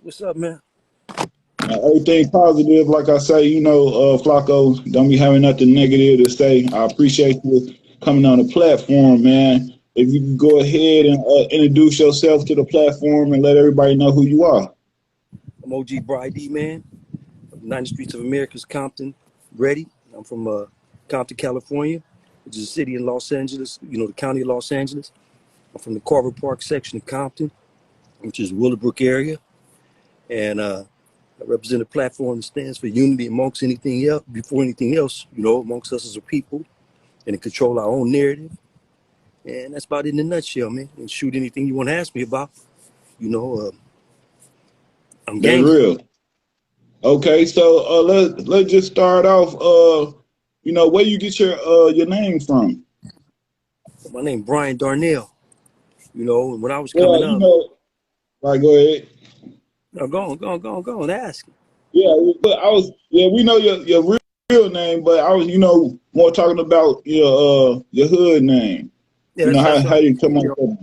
What's up, man? Everything positive, like I say, Flacco, don't be having nothing negative to say. I appreciate you coming on the platform, man. If you can go ahead and introduce yourself to the platform and let everybody know who you are. I'm OG Bry-Dee, man. 90 Streets of America's Compton, ready. I'm from Compton, California, which is a city in Los Angeles, the county of Los Angeles. I'm from the Carver Park section of Compton, which is Willowbrook area. And I represent a platform that stands for unity amongst anything else, before anything else, amongst us as a people, and to control our own narrative. And that's about it in a nutshell, man. And shoot anything you want to ask me about. I'm That's game. real. Okay, so let's just start off. Where you get your name from? My name Brian Darnell. When I was Well, coming up. Right, go ahead. No, go on, ask. Yeah, but we know your real name, but I was, more talking about your hood name. Yeah, How right. you come up with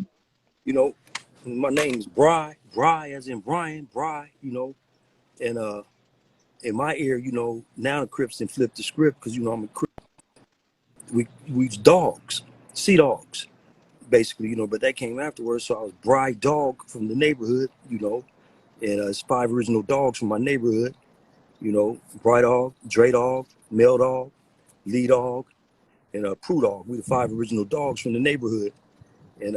it? My name's Bry as in Brian, Bry, and in my ear, now the Crips and flip the script because I'm a Crip. We dogs, sea dogs, basically, but that came afterwards. So I was Bry Dog from the neighborhood, and it's 5 original dogs from my neighborhood, Bry Dog, Dre Dog, Mel Dog, Lee Dog, and Prue Dog. We the 5 original dogs from the neighborhood, and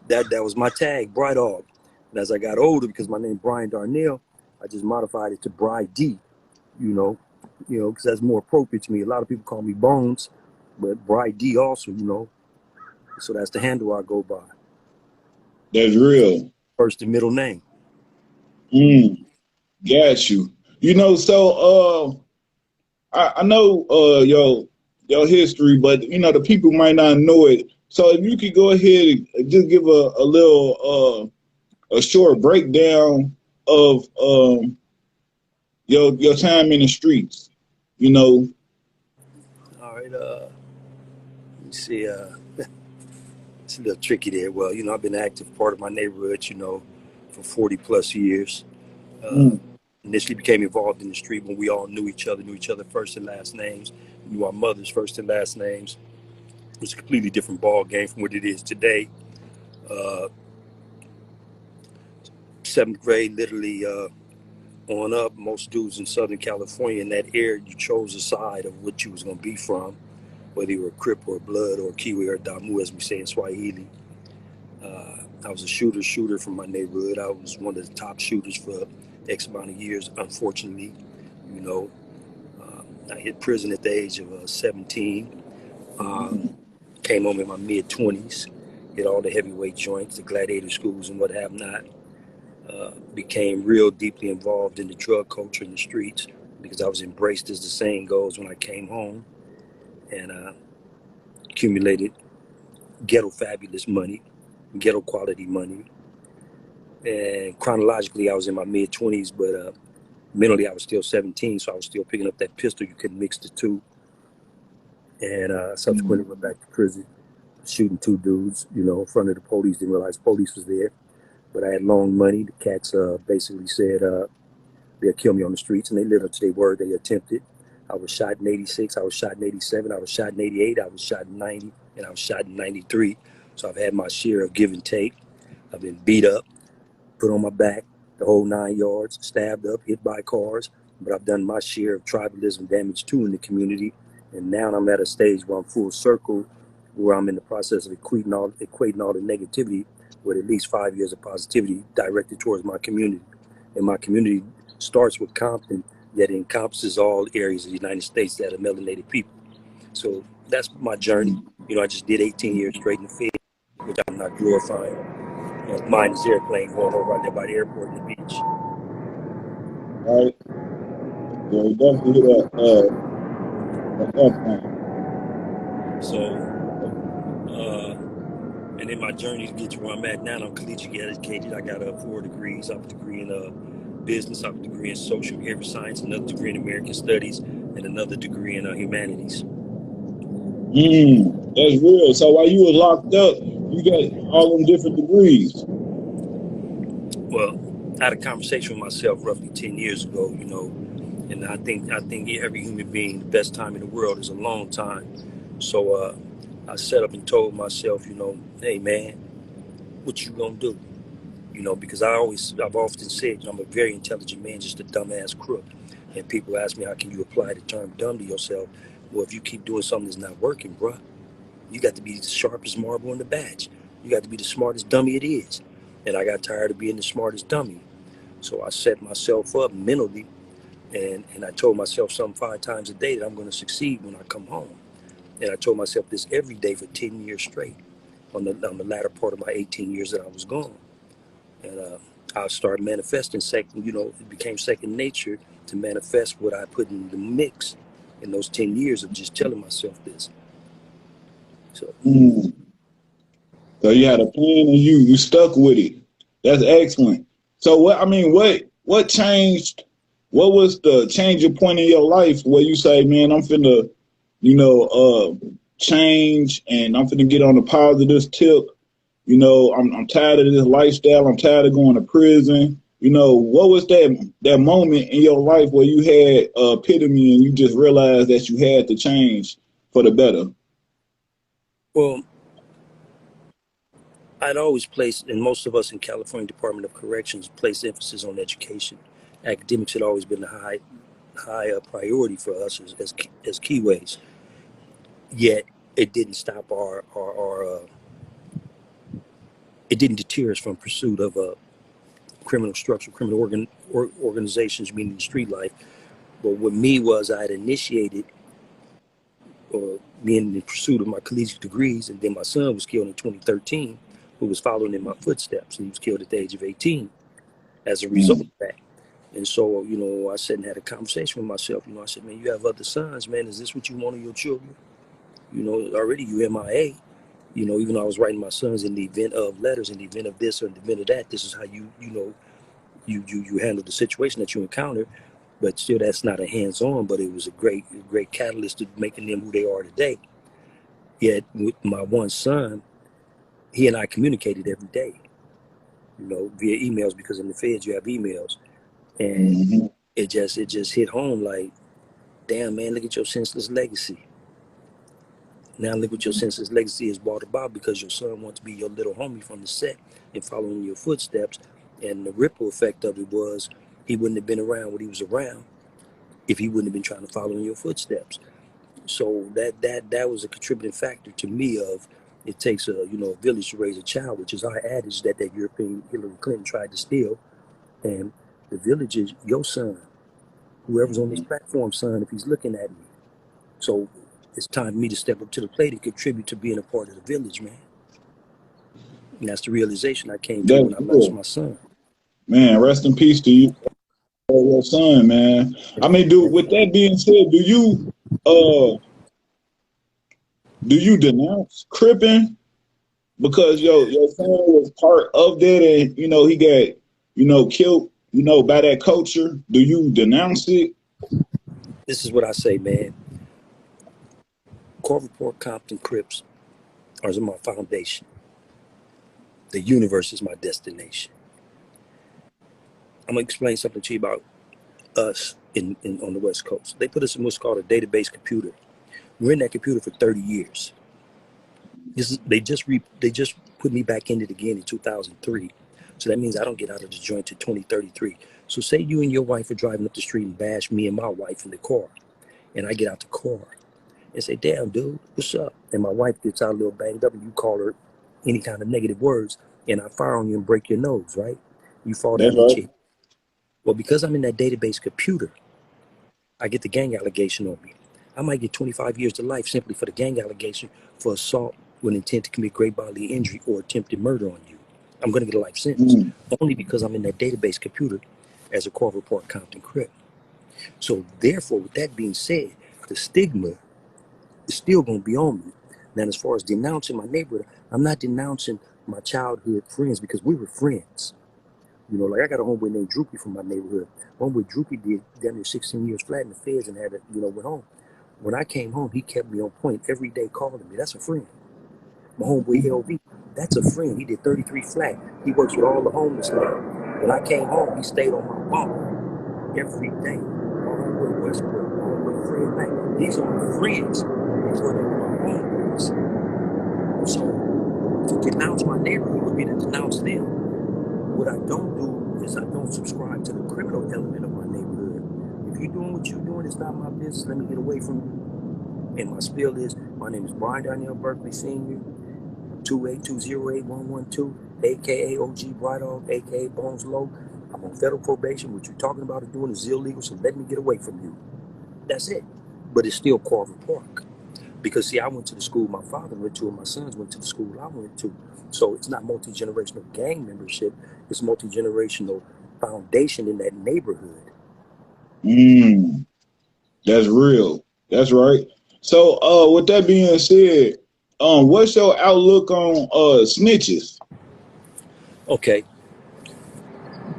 that was my tag, Bry Dog. And as I got older, because my name Brian Darnell, I just modified it to Bry-Dee, because that's more appropriate to me. A lot of people call me Bones, but Bry-Dee also, so that's the handle I go by. That's real. First and middle name. Got you. So I know your history, but the people might not know it. So if you could go ahead and just give a little a short breakdown of your time in the streets. All right. Let me see. It's a little tricky there. Well, I've been an active part of my neighborhood, for 40 plus years. Initially became involved in the street when we all knew each other first and last names, knew our mothers first and last names. It was a completely different ball game from what it is today. 7th grade, literally on up, most dudes in Southern California in that area, you chose a side of what you was going to be from, whether you were a Crip or a Blood or a Kiwi or a Damu, as we say in Swahili. I was a shooter from my neighborhood. I was one of the top shooters for X amount of years, unfortunately. I hit prison at the age of 17. Came home in my mid-20s, hit all the heavyweight joints, the gladiator schools and what have not. Became real deeply involved in the drug culture in the streets because I was embraced, as the saying goes, when I came home, and accumulated ghetto fabulous money, ghetto quality money. And chronologically, I was in my mid-20s, but mentally I was still 17, so I was still picking up that pistol. You couldn't mix the two. And subsequently went back to prison, shooting 2 dudes, in front of the police. Didn't realize police was there. But I had long money. The cats basically said they'll kill me on the streets, and they lived up to their word. They attempted. I was shot in 86. I was shot in 87. I was shot in 88. I was shot in 90. And I was shot in 93. So I've had my share of give and take. I've been beat up, put on my back, the whole 9 yards, stabbed up, hit by cars. But I've done my share of tribalism damage too in the community. And now I'm at a stage where I'm full circle, where I'm in the process of equating all the negativity with at least 5 years of positivity directed towards my community. And my community starts with Compton, yet encompasses all areas of the United States that are melanated people. So that's my journey. I just did 18 years straight in the field, which I'm not glorifying. Mine is airplane going over right there by the airport and the beach. All right. Yeah, we definitely hit that. So, and in my journey to get to where I'm at now, I'm collegiately educated. I got 4 degrees. I have a degree in business, I have a degree in social behavior science, another degree in American studies, and another degree in humanities. That's real. So while you were locked up, you got all them different degrees. Well, I had a conversation with myself roughly 10 years ago, you know, and I think every human being, the best time in the world is a long time. So I set up and told myself, you know, hey man, what you gonna do? You know, because I've often said, you know, I'm a very intelligent man, just a dumbass crook. And people ask me, how can you apply the term dumb to yourself? Well, if you keep doing something that's not working, bruh, you got to be the sharpest marble in the batch. You got to be the smartest dummy it is. And I got tired of being the smartest dummy. So I set myself up mentally, and I told myself something 5 times a day that I'm going to succeed when I come home. And I told myself this every day for 10 years straight on the latter part of my 18 years that I was gone. And I started manifesting second, you know, it became second nature to manifest what I put in the mix in those 10 years of just telling myself this. So, So you had a plan and you stuck with it. That's excellent. So what changed? What was the changing point in your life where you say, man, I'm finna, change and I'm finna get on a positive tip. You know, I'm tired of this lifestyle. I'm tired of going to prison. You know, what was that moment in your life where you had epitome and you just realized that you had to change for the better? well, I'd always placed, and most of us in California Department of Corrections place emphasis on education. Academics had always been a high priority for us as keyways. Yet it didn't stop our it didn't deter us from pursuit of criminal structure, criminal organizations, meaning street life. But what me was, I had initiated being in pursuit of my collegiate degrees, and then my son was killed in 2013, who was following in my footsteps. He was killed at the age of 18 as a result of that. And so, you know, I sat and had a conversation with myself. You know, I said, man, you have other sons, man. Is this what you want of your children? You know, already you MIA. You know, even though I was writing my sons in the event of letters, in the event of this or in the event of that, this is how you handle the situation that you encounter. But still, that's not a hands-on, but it was a great catalyst to making them who they are today. Yet with my one son, he and I communicated every day, you know, via emails, because in the feds you have emails. And it just hit home like, damn man, look at your senseless legacy. Now look what your senseless legacy is brought about because your son wants to be your little homie from the set and following your footsteps. And the ripple effect of it was he wouldn't have been around what he was around if he wouldn't have been trying to follow in your footsteps. So that was a contributing factor to me of it takes a village to raise a child, which is our adage that European Hillary Clinton tried to steal. And the village is your son, whoever's on this platform, son, if he's looking at me. So it's time for me to step up to the plate and contribute to being a part of the village, man. And that's the realization I came to That's when I lost good. my son. Man, rest in peace to you, your son, man. I mean, with that being said, do you denounce cripping because your son was part of that and he got killed by that culture? Do you denounce it? This is what I say, man. Court Report Compton Crips are my foundation. The universe is my destination. I'm gonna explain something to you about us on the West Coast. They put us in what's called a database computer. We're in that computer for 30 years. They just put me back in it again in 2003. So that means I don't get out of the joint to 2033. So say you and your wife are driving up the street and bash me and my wife in the car. And I get out the car and say, damn, dude, what's up? And my wife gets out a little banged up and you call her any kind of negative words and I fire on you and break your nose, right? You fall down That's and right. cheat. Well, because I'm in that database computer, I get the gang allegation on me. I might get 25 years to life simply for the gang allegation for assault with intent to commit great bodily injury or attempted murder on you. I'm going to get a life sentence only because I'm in that database computer as a Court Report Compton Crip. So therefore, with that being said, the stigma is still going to be on me. Now, as far as denouncing my neighborhood, I'm not denouncing my childhood friends because we were friends. You know, like I got a homeboy named Droopy from my neighborhood. Homeboy Droopy did damn near 16 years flat in the feds and had to, went home. When I came home, he kept me on point every day, calling me. That's a friend. My homeboy LV, that's a friend. He did 33 flat. He works with all the homeless now. When I came home, he stayed on my bunk every day. My homeboy Westbrook, my homeboy Fred Mac. These are my friends before they were my homeboys. So to denounce my neighborhood would be to denounce them. What I don't do is I don't subscribe to the criminal element of my neighborhood. If you're doing what you're doing, it's not my business. Let me get away from you. And my spiel is, my name is Bry-Dee Berkeley Sr., 28208-112, a.k.a. OG Bry-Dog, a.k.a. Bones Low. I'm on federal probation. What you're talking about and doing is illegal, so let me get away from you. That's it. But it's still Carver Park. Because, see, I went to the school my father went to, and my sons went to the school I went to. So it's not multi-generational gang membership. It's multi-generational foundation in that neighborhood. That's real. That's right. So, with that being said, what's your outlook on snitches? Okay.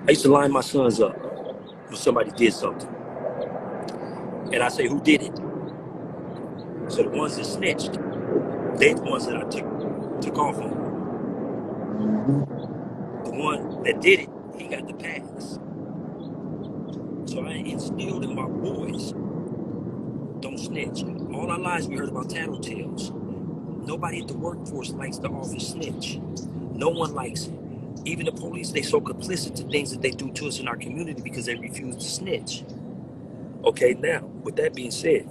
I used to line my sons up when somebody did something. And I say, who did it? So the ones that snitched, they're the ones that I took off on. The one that did it, he got the pass. So I instilled in my boys, don't snitch. All our lives we heard about tattletales. Nobody at the workforce likes the office snitch. No one likes it. Even the police, they so complicit to things that they do to us in our community because they refuse to snitch. Okay, now, with that being said,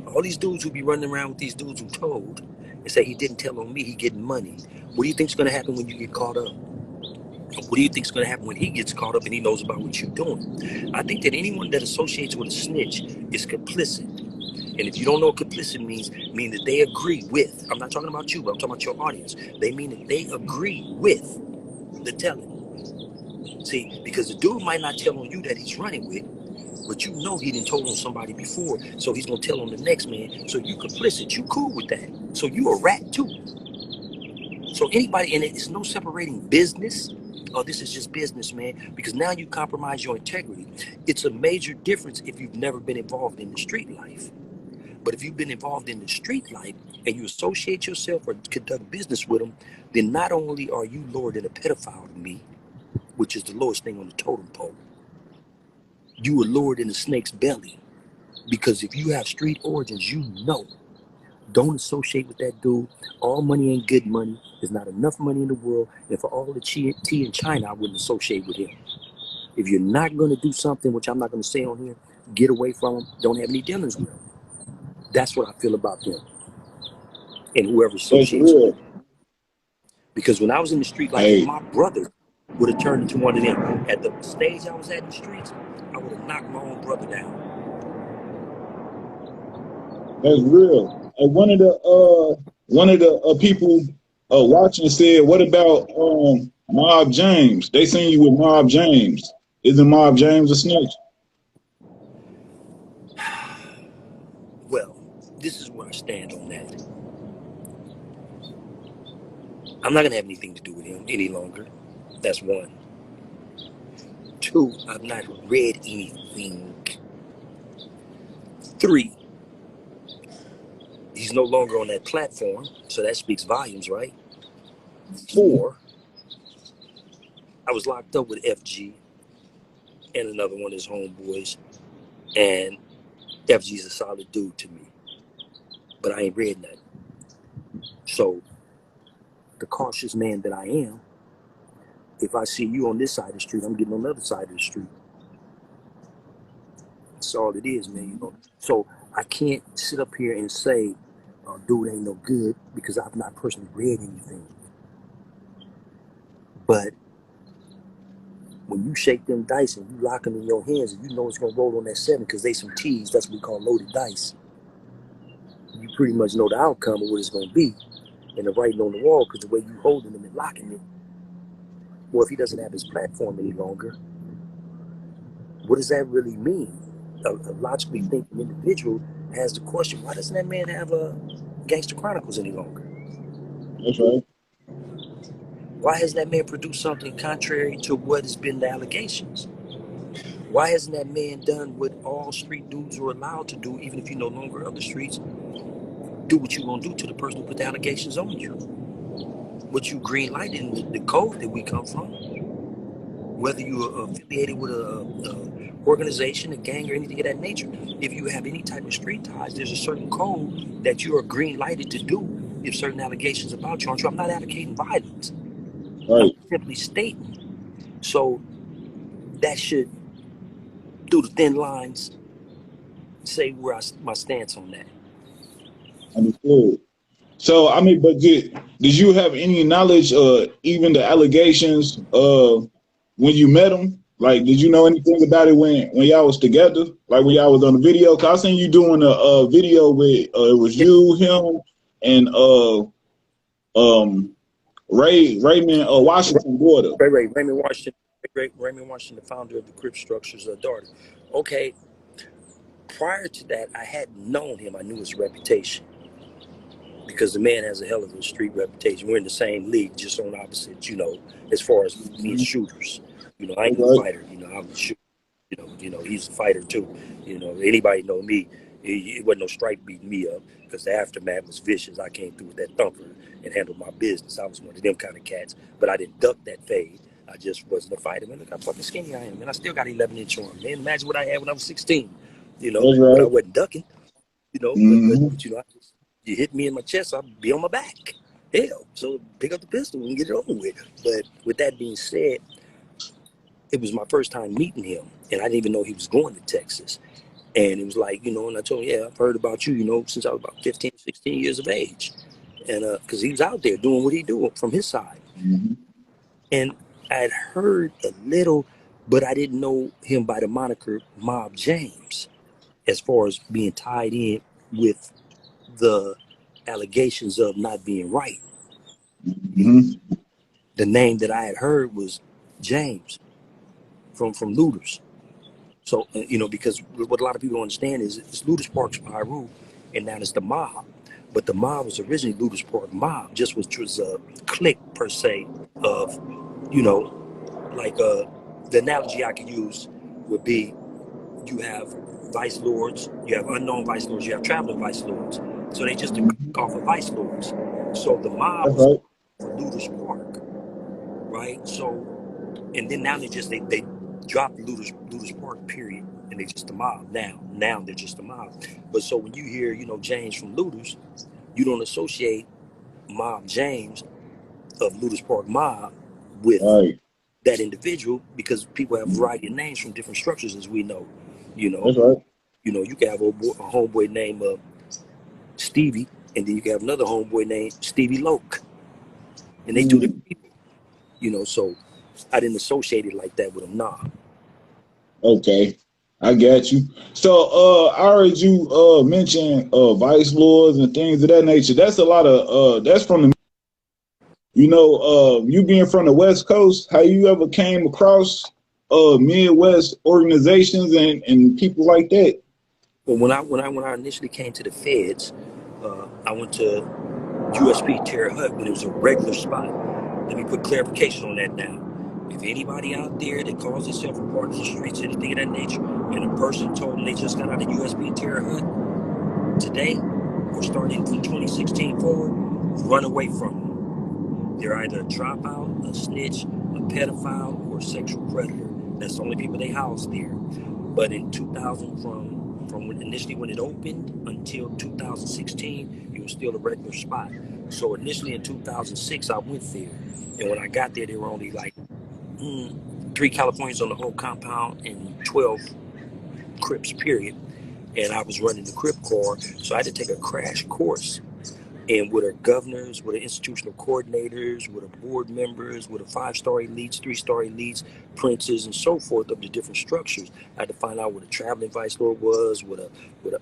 all these dudes who be running around with these dudes who told and say he didn't tell on me, he getting money. What do you think's going to happen when you get caught up? What do you think's going to happen when he gets caught up and he knows about what you're doing? I think that anyone that associates with a snitch is complicit. And if you don't know what complicit means that they agree with, I'm not talking about you, but I'm talking about your audience. They mean that they agree with the telling. See, because the dude might not tell on you that he's running with, but you know he didn't told on somebody before, so he's going to tell on the next man. So you complicit, you cool with that. So you a rat too. So anybody, and it's no separating business. Oh, this is just business, man, because now you compromise your integrity. It's a major difference if you've never been involved in the street life. But if you've been involved in the street life and you associate yourself or conduct business with them, then not only are you lower than a pedophile to me, which is the lowest thing on the totem pole, you are lower than a snake's belly. Because if you have street origins, you know, don't associate with that dude. All money ain't good money. There's not enough money in the world. And for all the tea in China, I wouldn't associate with him. If you're not going to do something, which I'm not going to say on here, get away from him. Don't have any dealings with him. That's what I feel about them. And whoever associates with them. Because when I was in the street, like my brother would have turned into one of them. At the stage I was at in the streets, I would have knocked my own brother down. That's real. One of the people watching said, "What about MobbJames? They seen you with MobbJames. Isn't MobbJames a snitch?" Well, this is where I stand on that. I'm not gonna have anything to do with him any longer. That's one. Two, I've not read anything. Three, he's no longer on that platform, so that speaks volumes, right? Four, I was locked up with FG and another one of his homeboys, and FG's a solid dude to me, but I ain't read nothing. So, the cautious man that I am, if I see you on this side of the street, I'm getting on the other side of the street. That's all it is, man. You know? So I can't sit up here and say, dude ain't no good, because I've not personally read anything. But when you shake them dice and you lock them in your hands and you know it's going to roll on that 7 because they some T's, that's what we call loaded dice. You pretty much know the outcome of what it's going to be and the writing on the wall because the way you holding them and locking it. Well, if he doesn't have his platform any longer, what does that really mean? A logically thinking individual has the question, why doesn't that man have Gangster Chronicles any longer? That's right. Why has that man produced something contrary to what has been the allegations? Why hasn't that man done what all street dudes are allowed to do, even if you're no longer on the streets? Do what you're going to do to the person who put the allegations on you. What you green lighted in the code that we come from. whether you are affiliated with a organization, a gang, or anything of that nature. If you have any type of street ties, there's a certain code that you are green lighted to do if certain allegations about you aren't true. I'm not advocating violence. Right. I'm simply stating. So that should, through the thin lines, say where my stance on that. Understood. So I mean, but did you have any knowledge, even the allegations, when you met him? Like, did you know anything about it when y'all was together? Like when y'all was on the video? Cause I seen you doing a video with it was you, him, and Raymond Washington daughter. Raymond Washington, Raymond Washington, the founder of the Crips structure's daughter. Okay. Prior to that, I hadn't known him. I knew his reputation because the man has a hell of a street reputation. We're in the same league, just on opposite, as far as me and shooters. I ain't a fighter. I'm a shooter. He's a fighter too. Anybody know me? It wasn't no strike beating me up because the aftermath was vicious. I came through with that thumper and handled my business. I was one of them kind of cats, but I didn't duck that fade. I just wasn't a fighter. Man, look how fucking skinny I am, man. I still got 11-inch on, man. Imagine what I had when I was 16. But I wasn't ducking, but you hit me in my chest, I'll be on my back. Hell, so pick up the pistol and get it over with. But with that being said, it was my first time meeting him, and I didn't even know he was going to Texas. And it was like, and I told him, yeah, I've heard about you, since I was about 15, 16 years of age. And because he was out there doing what he do from his side. Mm-hmm. And I had heard a little, but I didn't know him by the moniker MobbJames, as far as being tied in with the allegations of not being right. Mm-hmm. The name that I had heard was James from Looters. So, because what a lot of people don't understand is it's Looters Park's Pyru, and now it's the Mob. But the Mob was originally Looters Park Mob, just was a clique per se of, like the analogy I could use would be you have vice lords, you have unknown vice lords, you have traveling vice lords. So they just off of vice lords. So the Mob was for Looters Park, right? So, and then now they dropped Looters Park, period, and they just the Mob now. Now they're just the Mob. But so when you hear, James from Looters, you don't associate MobbJames of Looters Park Mob with that individual because people have a variety of names from different structures, as we know. That's right. You can have a homeboy named Stevie, and then you can have another homeboy named Stevie Loke, and they two different people. So I didn't associate it like that with them. Nah. Okay, I got you. So I heard you mention vice lords and things of that nature. That's a lot of that's from the you being from the West Coast, how you ever came across Midwest organizations and people like that? Well, when I initially came to the feds, I went to USP Terre Haute when it was a regular spot. Let me put clarification on that now. If anybody out there that calls themselves a part of the streets, anything of that nature, and a person told them they just got out of USP Terre Haute today, or starting from 2016 forward, run away from them. They're either a dropout, a snitch, a pedophile, or a sexual predator. That's the only people they house there. But in 2000, from initially when it opened until 2016, it was still a regular spot. So initially in 2006, I went there. And when I got there were only like 3 Californians on the whole compound and 12 Crips, period. And I was running the Crip car, so I had to take a crash course. And with our governors, with our institutional coordinators, with our board members, with our 5-star elites, 3-star elites, princes, and so forth of the different structures, I had to find out what a traveling vice lord was, what an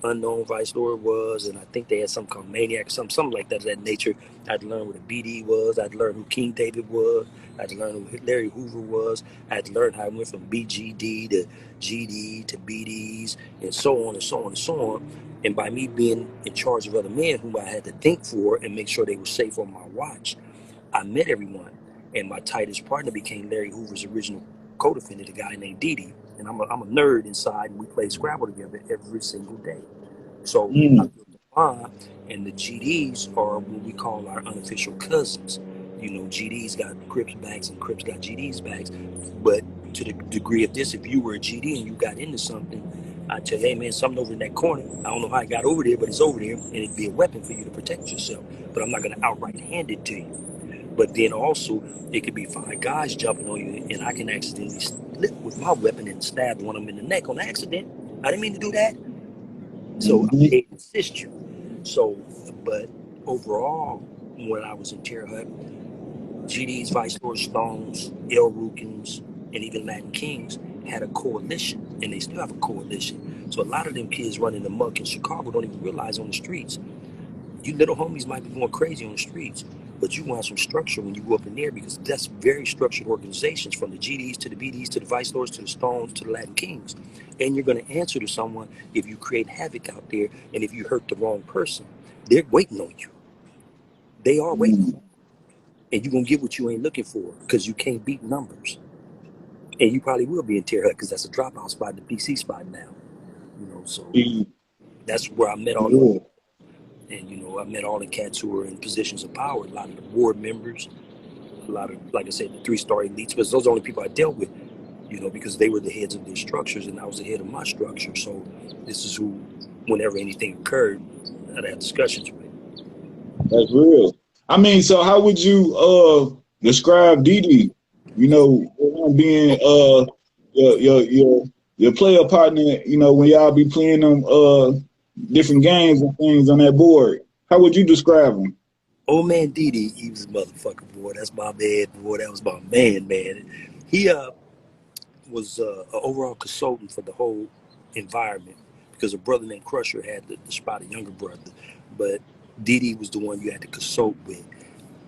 unknown vice lord was, and I think they had something called maniac, something like that nature. I had to learn what a BD was. I had to learn who King David was. I had to learn who Larry Hoover was. I had to learn how it went from BGD to GD to BDs, and so on and so on and so on. And by me being in charge of other men whom I had to think for and make sure they were safe on my watch, I met everyone. And my tightest partner became Larry Hoover's original co-defendant, a guy named Dee. And I'm a nerd inside, and we play Scrabble together every single day. So I built the bond, and the GDs are what we call our unofficial cousins. You know, GD's got Crips backs and Crips got GD's backs. But to the degree of this, if you were a GD and you got into something, I'd tell you, hey man, something over in that corner. I don't know how I got over there, but it's over there, and it'd be a weapon for you to protect yourself. But I'm not going to outright hand it to you. But then also, it could be 5 guys jumping on you, and I can accidentally slip with my weapon and stab one of them in the neck on accident. I didn't mean to do that. So I assist you. So, but overall, when I was in Terre Haute, GDs, Vice Lord Stones, El Rukins, and even Latin Kings had a coalition, and they still have a coalition. So a lot of them kids running amok in Chicago don't even realize on the streets. You little homies might be going crazy on the streets, but you want some structure when you go up in there, because that's very structured organizations, from the GDs to the BDs to the Vice Lords to the Stones to the Latin Kings. And you're going to answer to someone if you create havoc out there, and if you hurt the wrong person. They're waiting on you. They are waiting. And you're going to get what you ain't looking for, because you can't beat numbers. And you probably will be in Terre Haute, because that's a dropout spot, the PC spot now. You know, so that's where I met all the, and you know, I met all the cats who were in positions of power, a lot of the board members, a lot of, like I said, the 3-star elites, because those are the only people I dealt with, you know, because they were the heads of their structures and I was the head of my structure. So this is who, whenever anything occurred, I'd have discussions with. That's real. I mean, so how would you describe Dee? You know, being your player partner, you know, when y'all be playing them different games and things on that board. How would you describe him? Old man Dee, he was a motherfucker, boy. That's my man, boy. That was my man. He was an overall consultant for the whole environment, because a brother named Crusher had the spot, a younger brother. But Dee was the one you had to consult with.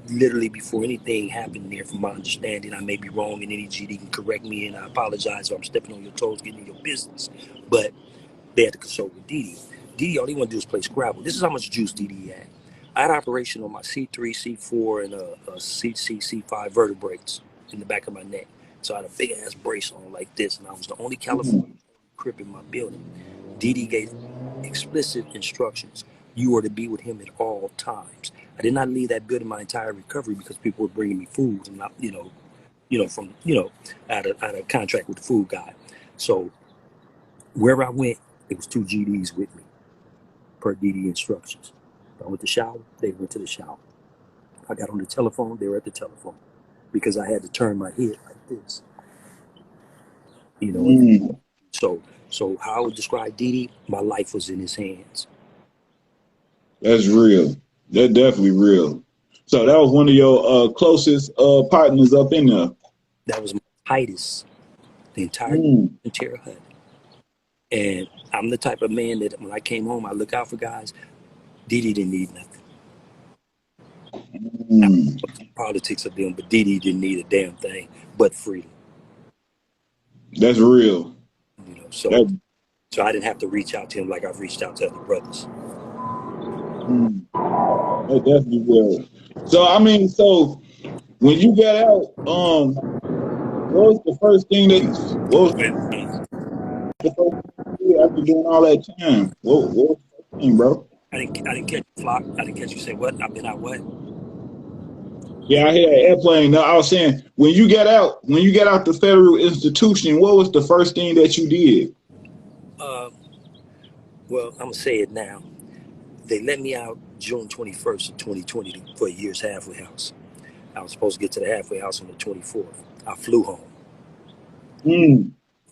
Literally before anything happened there, from my understanding, I may be wrong, and any GD can correct me, and I apologize if I'm stepping on your toes, getting in your business. But they had to consult with Dee. All he wanted to do was play Scrabble. This is how much juice Dee had. I had operation on my C3, C4, and a CC, C5 vertebrates in the back of my neck. So I had a big ass brace on like this, and I was the only California Crip in my building. Dee gave explicit instructions. You were to be with him at all times. I did not leave that building my entire recovery, because people were bringing me food, and not, I had a contract with the food guy. So wherever I went, it was 2 GDs with me, per Dee instructions. If I went to shower, they went to the shower. If I got on the telephone, they were at the telephone, because I had to turn my head like this. You know, so how I would describe Dee, my life was in his hands. That's real. That's definitely real. So that was one of your closest partners up in there. That was my tightest, the entire Terre Haute. And I'm the type of man that when I came home, I look out for guys. Dee didn't need nothing. Politics of them, but Dee didn't need a damn thing but freedom. That's real. You know, so I didn't have to reach out to him like I've reached out to other brothers. That definitely will. So I mean, so when you got out, what was the first thing that after doing all that time? What was the first thing, bro? I didn't catch you, Flock. I didn't catch you say what? I've been out what? Yeah, I hear an airplane. No, I was saying when you got out the federal institution, what was the first thing that you did? Well, I'm gonna say it now. They let me out June 21st of 2020 for a year's halfway house. I was supposed to get to the halfway house on the 24th. I flew home.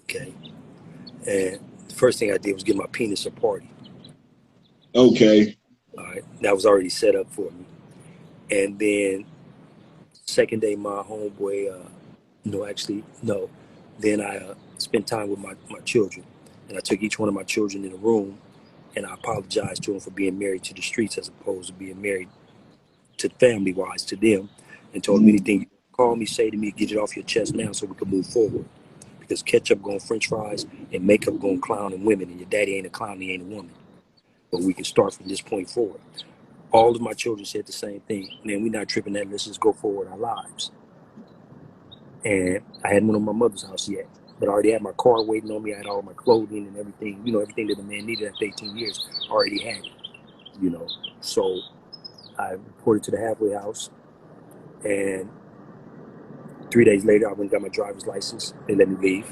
Okay. And the first thing I did was give my penis a party. Okay. All right. That was already set up for me. And then second day, my homeboy, then I spent time with my children. And I took each one of my children in a room, and I apologized to them for being married to the streets as opposed to being married to family-wise to them, and told them anything you call me, say to me, get it off your chest now so we can move forward. Because ketchup going french fries and makeup going clown and women, and your daddy ain't a clown, he ain't a woman. But we can start from this point forward. All of my children said the same thing. Man, we're not tripping that. Let's just go forward our lives. And I hadn't went on my mother's house yet, but I already had my car waiting on me. I had all my clothing and everything, everything that a man needed after 18 years, I already had it, So I reported to the halfway house. And 3 days later, I went and got my driver's license. They let me leave.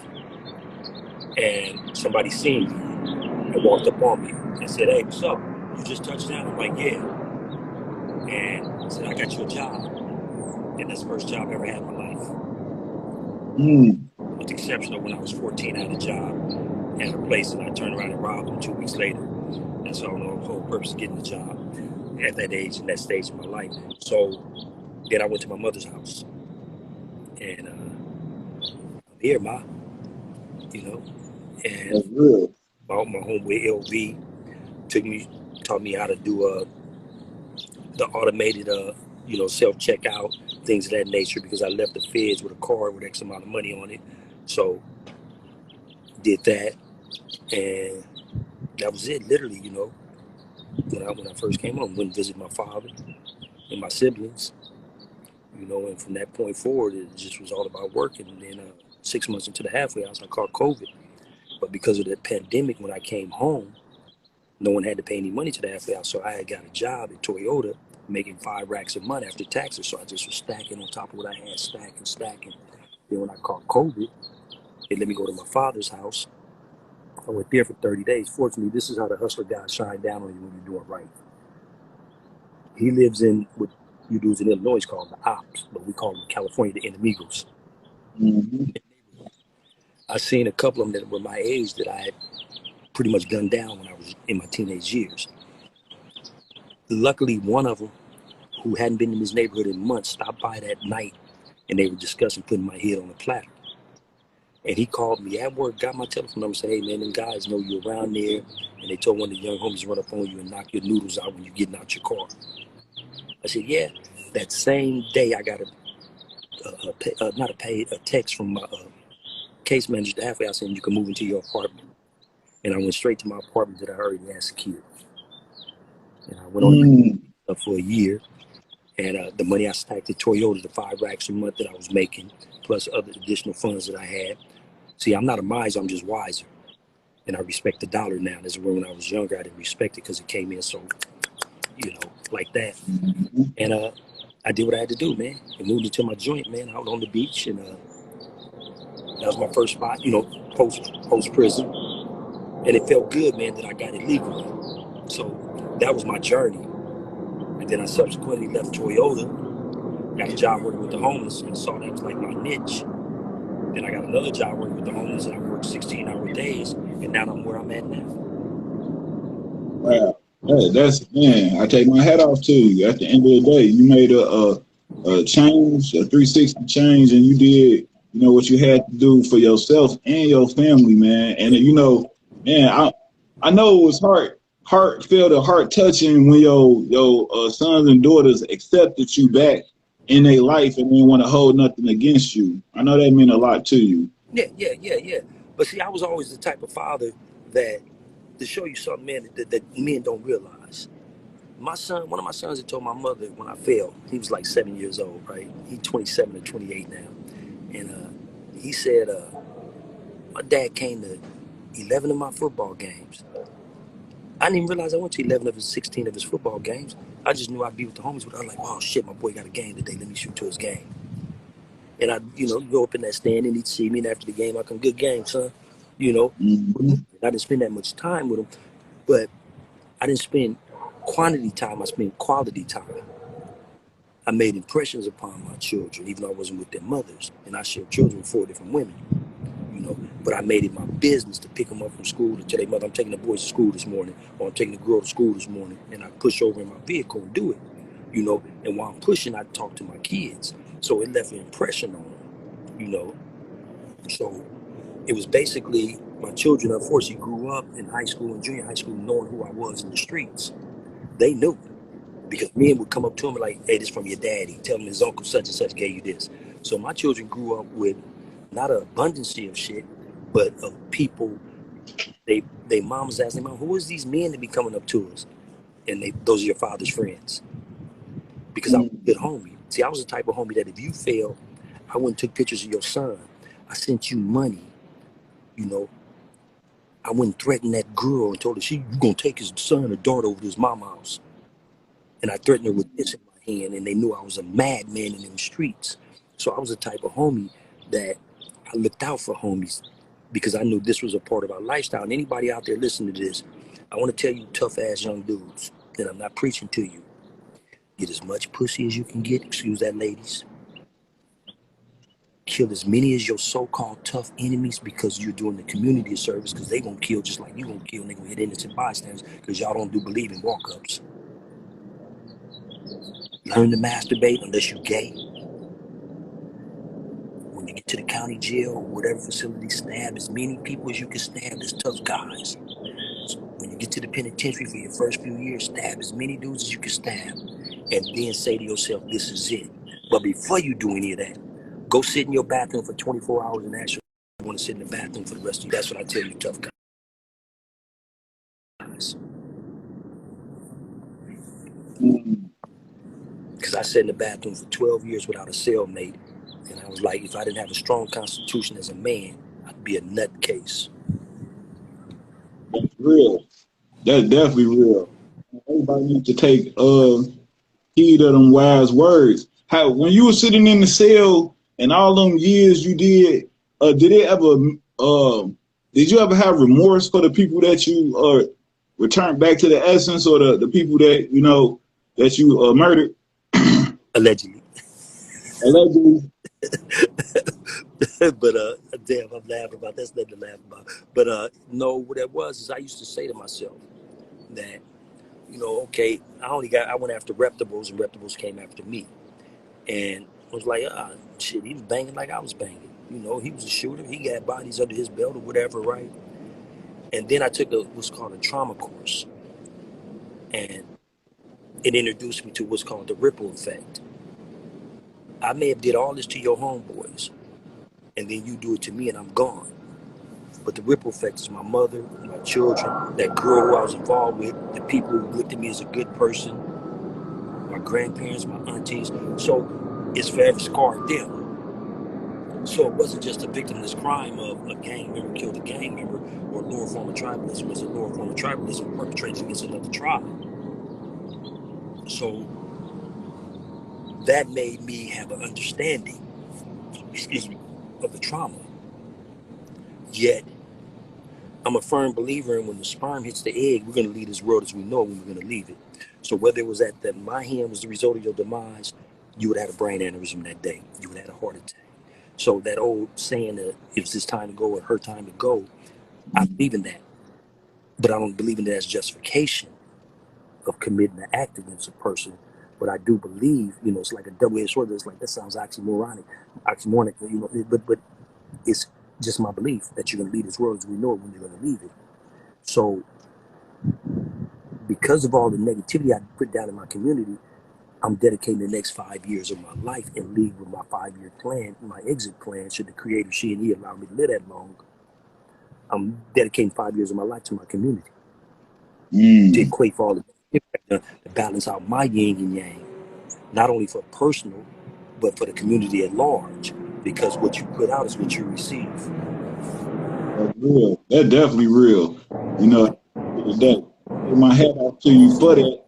And somebody seen me and walked up on me and said, "Hey, what's up? You just touched down?" I'm like, "Yeah." And I said, "I got you a job." And that's the first job I ever had in my life. With the exception of when I was 14, I had a job at a place and I turned around and robbed them 2 weeks later. And so I don't know the whole purpose of getting a job at that age and that stage of my life. So then I went to my mother's house. And I'm here, Ma, you know. And That's real. my homeboy LV taught me how to do the automated self-checkout, things of that nature, because I left the feds with a card with X amount of money on it. So did that, and that was it, literally, when I first came home, went and visited my father and my siblings, and from that point forward, it just was all about working. And then 6 months into the halfway house, I caught COVID. But because of the pandemic, when I came home, no one had to pay any money to the halfway house. So I had got a job at Toyota making 5 racks of money after taxes. So I just was stacking on top of what I had, stacking. Then when I caught COVID, they let me go to my father's house. I went there for 30 days. Fortunately, this is how the hustler guys shine down on you when you're doing right. He lives in what you dudes in Illinois called the Ops, but we call them in California the Enemigos. I seen a couple of them that were my age that I had pretty much gunned down when I was in my teenage years. Luckily, one of them, who hadn't been in this neighborhood in months, stopped by that night, and they were discussing putting my head on a platter. And he called me at work, got my telephone number, said, "Hey man, them guys know you around there, and they told one of the young homies to run up on you and knock your noodles out when you're getting out your car." I said, "Yeah." That same day, I got a text from my case manager at the halfway house saying you can move into your apartment. And I went straight to my apartment that I already had secured. And I went on for a year. And the money I stacked at Toyota, the 5 racks a month that I was making, plus other additional funds that I had. See, I'm not a miser, I'm just wiser. And I respect the dollar now. This is when I was younger, I didn't respect it because it came in so, like that. And I did what I had to do, man. I moved into my joint, man, out on the beach. And that was my first spot, post prison. And it felt good, man, that I got it legally. So that was my journey. And then I subsequently left Toyota, got a job working with the homeless, and saw that was like my niche. Then I got another job working with the homeless, and I worked 16-hour days, and now I'm where I'm at now. Wow. Man, I take my hat off to you. At the end of the day, you made a change, a 360 change, and you did, what you had to do for yourself and your family, man. And, man, I know it was heartfelt or heart touching when your sons and daughters accepted you back in their life and didn't want to hold nothing against you. I know that meant a lot to you. Yeah. But see, I was always the type of father that, to show you something, man, that men don't realize. My son, one of my sons had told my mother when I failed, he was like 7 years old, right? He's 27 or 28 now. And he said, my dad came to 11 of my football games. I didn't even realize I went to 11 of his 16 of his football games. I just knew I'd be with the homies. I was like, oh shit, my boy got a game today. Let me shoot to his game. And I'd, go up in that stand and he'd see me. And after the game, I come, good game, son. I didn't spend that much time with him, but I didn't spend quantity time. I spent quality time. I made impressions upon my children, even though I wasn't with their mothers. And I shared children with 4 different women. But I made it my business to pick them up from school, to tell their mother, I'm taking the boys to school this morning, or I'm taking the girl to school this morning, and I push over in my vehicle and do it, and while I'm pushing, I talk to my kids. So it left an impression on them, So it was basically, my children unfortunately grew up in high school and junior high school knowing who I was in the streets. They knew, because men would come up to them like, hey, this from your daddy. Tell him his uncle such and such gave you this. So my children grew up with not an abundance of shit, but of people. They moms asking, Mom, who is these men that be coming up to us? And those are your father's friends. Because I was a good homie. See, I was the type of homie that if you fail, I went and took pictures of your son. I sent you money. I went and threatened that girl and told her you're going to take his son or daughter over to his mama's house. And I threatened her with this in my hand, and they knew I was a madman in them streets. So I was the type of homie that I looked out for homies because I knew this was a part of our lifestyle. And anybody out there listening to this, I want to tell you tough ass young dudes that I'm not preaching to you. Get as much pussy as you can get, excuse that, ladies. Kill as many as your so-called tough enemies because you're doing the community a service, because they gonna kill just like you gonna kill, and they gonna hit innocent bystanders because y'all don't believe in walk-ups. Learn to masturbate unless you're gay. When you get to the county jail or whatever facility, stab as many people as you can stab as tough guys. So when you get to the penitentiary for your first few years, stab as many dudes as you can stab, and then say to yourself, this is it. But before you do any of that, go sit in your bathroom for 24 hours and ask you want to sit in the bathroom for the rest of you. That's what I tell you, tough guys. Because I sat in the bathroom for 12 years without a cellmate, and I was like, if I didn't have a strong constitution as a man, I'd be a nutcase. That's real. That's definitely real. Everybody needs to take heed of them wise words. How when you were sitting in the cell and all them years you did did you ever have remorse for the people that you returned back to the essence, or the people that that you murdered? Allegedly. Allegedly. But damn, I'm laughing about that's nothing to laugh about. But no, what that was is I used to say to myself that, okay, I went after reputables, and reputables came after me. And I was like, shit, he was banging like I was banging. He was a shooter. He got bodies under his belt or whatever, right? And then I took what's called a trauma course. And it introduced me to what's called the ripple effect. I may have did all this to your homeboys, and then you do it to me and I'm gone. But the ripple effect is my mother, my children, that girl who I was involved with, the people who looked at me as a good person, my grandparents, my aunties. So it's forever scarred them. So it wasn't just a victimless crime of a gang member killed a gang member, or a lower form of tribalism. It was a lower form of tribalism perpetrated against another tribe. So that made me have an understanding, of the trauma. Yet, I'm a firm believer in when the sperm hits the egg, we're going to leave this world as we know when we're going to leave it. So whether it was that my hand was the result of your demise, you would have had a brain aneurysm that day. You would have had a heart attack. So that old saying that it's his time to go or her time to go, I believe in that. But I don't believe in that as justification of committing an act against a person. But I do believe, it's like a double-edged sword. It's like, that sounds oxymoronic, but it's just my belief that you're going to leave this world as we know it when you're going to leave it. So because of all the negativity I put down in my community, I'm dedicating the next 5 years of my life and leave with my 5-year plan, my exit plan, should the creator, she and he, allow me to live that long. I'm dedicating 5 years of my life to my community. To equate for all to balance out my yin and yang, not only for personal, but for the community at large. Because what you put out is what you receive. That's real. That's definitely real. That my hat off to you for that.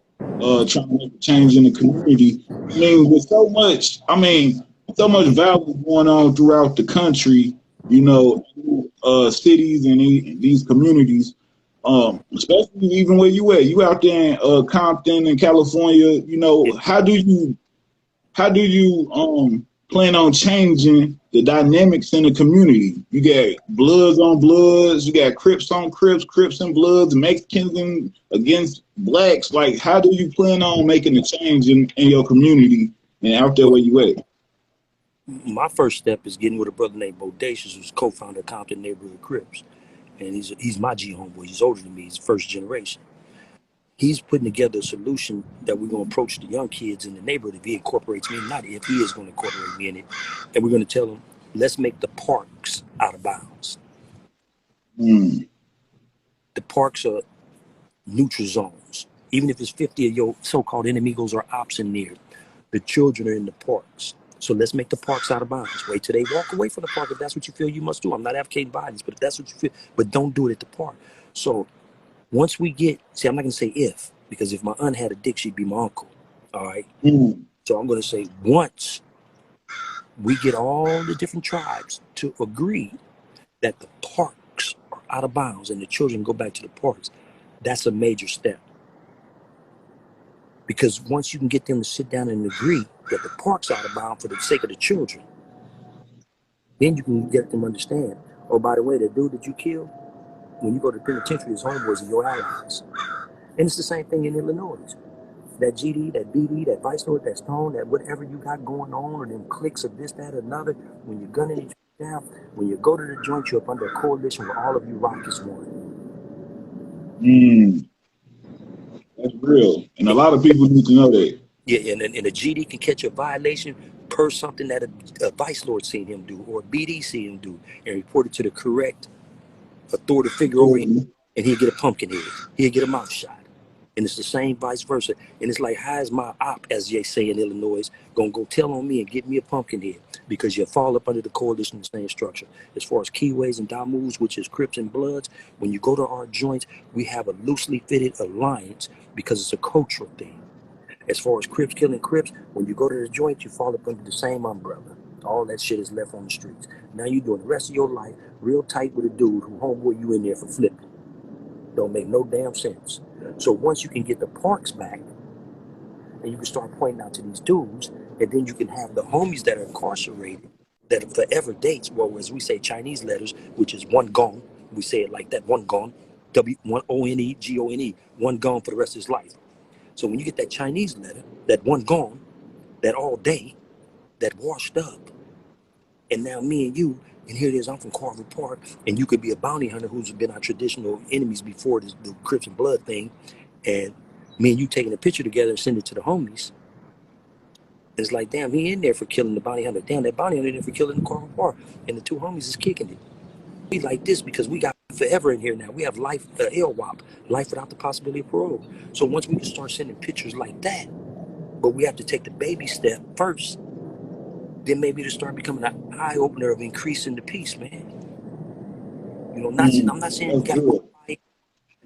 Trying to make a change in the community. With so much violence going on throughout the country, cities and these communities, especially even where you at. You out there in Compton in California. How do you plan on changing the dynamics in the community? You got Bloods on Bloods, you got Crips on Crips, Crips and Bloods, Mexicans against Blacks. Like, how do you plan on making a change in your community and out there where you at? My first step is getting with a brother named Bodacious, who's co-founder of Compton Neighborhood Crips. And he's my G homeboy. He's older than me. He's first generation. He's putting together a solution that we're going to approach the young kids in the neighborhood. If he incorporates me, not if he is going to incorporate me in it. And we're going to tell them, let's make the parks out of bounds. The parks are neutral zones. Even if it's 50 of your so-called enemigos or ops in there, the children are in the parks. So let's make the parks out of bounds. Wait till they walk away from the park if that's what you feel you must do. I'm not advocating violence, but if that's what you feel, but don't do it at the park. So once we get, I'm not going to say if, because if my aunt had a dick, she'd be my uncle. All right. So I'm going to say once we get all the different tribes to agree that the parks are out of bounds and the children go back to the parks, that's a major step. Because once you can get them to sit down and agree that the park's out of bounds for the sake of the children, then you can get them to understand, oh, by the way, the dude that you killed, when you go to the penitentiary, his homeboys are your allies. And it's the same thing in Illinois. That GD, that BD, that Vice Lord, that Stone, that whatever you got going on, or them cliques of this, that, or another, when you're gunning each other down, when you go to the joint, you're up under a coalition where all of you rock as one. That's real. And a lot of people need to know that. Yeah, and a GD can catch a violation per something that a Vice Lord seen him do, or a BD seen him do, and report it to the correct authority figure over here, and he'll get a pumpkin head. He'll get a mouth shot. And it's the same vice versa. And it's like, how is my op, as they say in Illinois, gonna go tell on me and get me a pumpkin head? Because you fall up under the coalition, the same structure. As far as Keyways and Damus, which is Crips and Bloods, when you go to our joints, we have a loosely fitted alliance because it's a cultural thing. As far as Crips killing Crips, when you go to the joint, you fall up under the same umbrella. All that shit is left on the streets. Now you're doing the rest of your life real tight with a dude who homeboy you in there for flipping. Don't make no damn sense. So once you can get the parks back, and you can start pointing out to these dudes, and then you can have the homies that are incarcerated, that are forever dates, well, as we say Chinese letters, which is one gone. We say it like that, one gone, W-1-O-N-E-G-O-N-E, one gone for the rest of his life. So when you get that Chinese letter, that one gone, that all day, that washed up, and now me and you, and here it is, I'm from Carver Park, and you could be a bounty hunter who's been our traditional enemies before the Crips and Blood thing, and me and you taking a picture together and send it to the homies. It's like, damn, he in there for killing the bounty hunter. Damn, that bounty hunter in there for killing the Carver Park, and the two homies is kicking it. We like this because we got forever in here now. We have life, LWOP, life without the possibility of parole. So once we can start sending pictures like that, but we have to take the baby step first, then maybe to start becoming an eye opener of increasing the peace, man. You know, I'm not saying you gotta go fight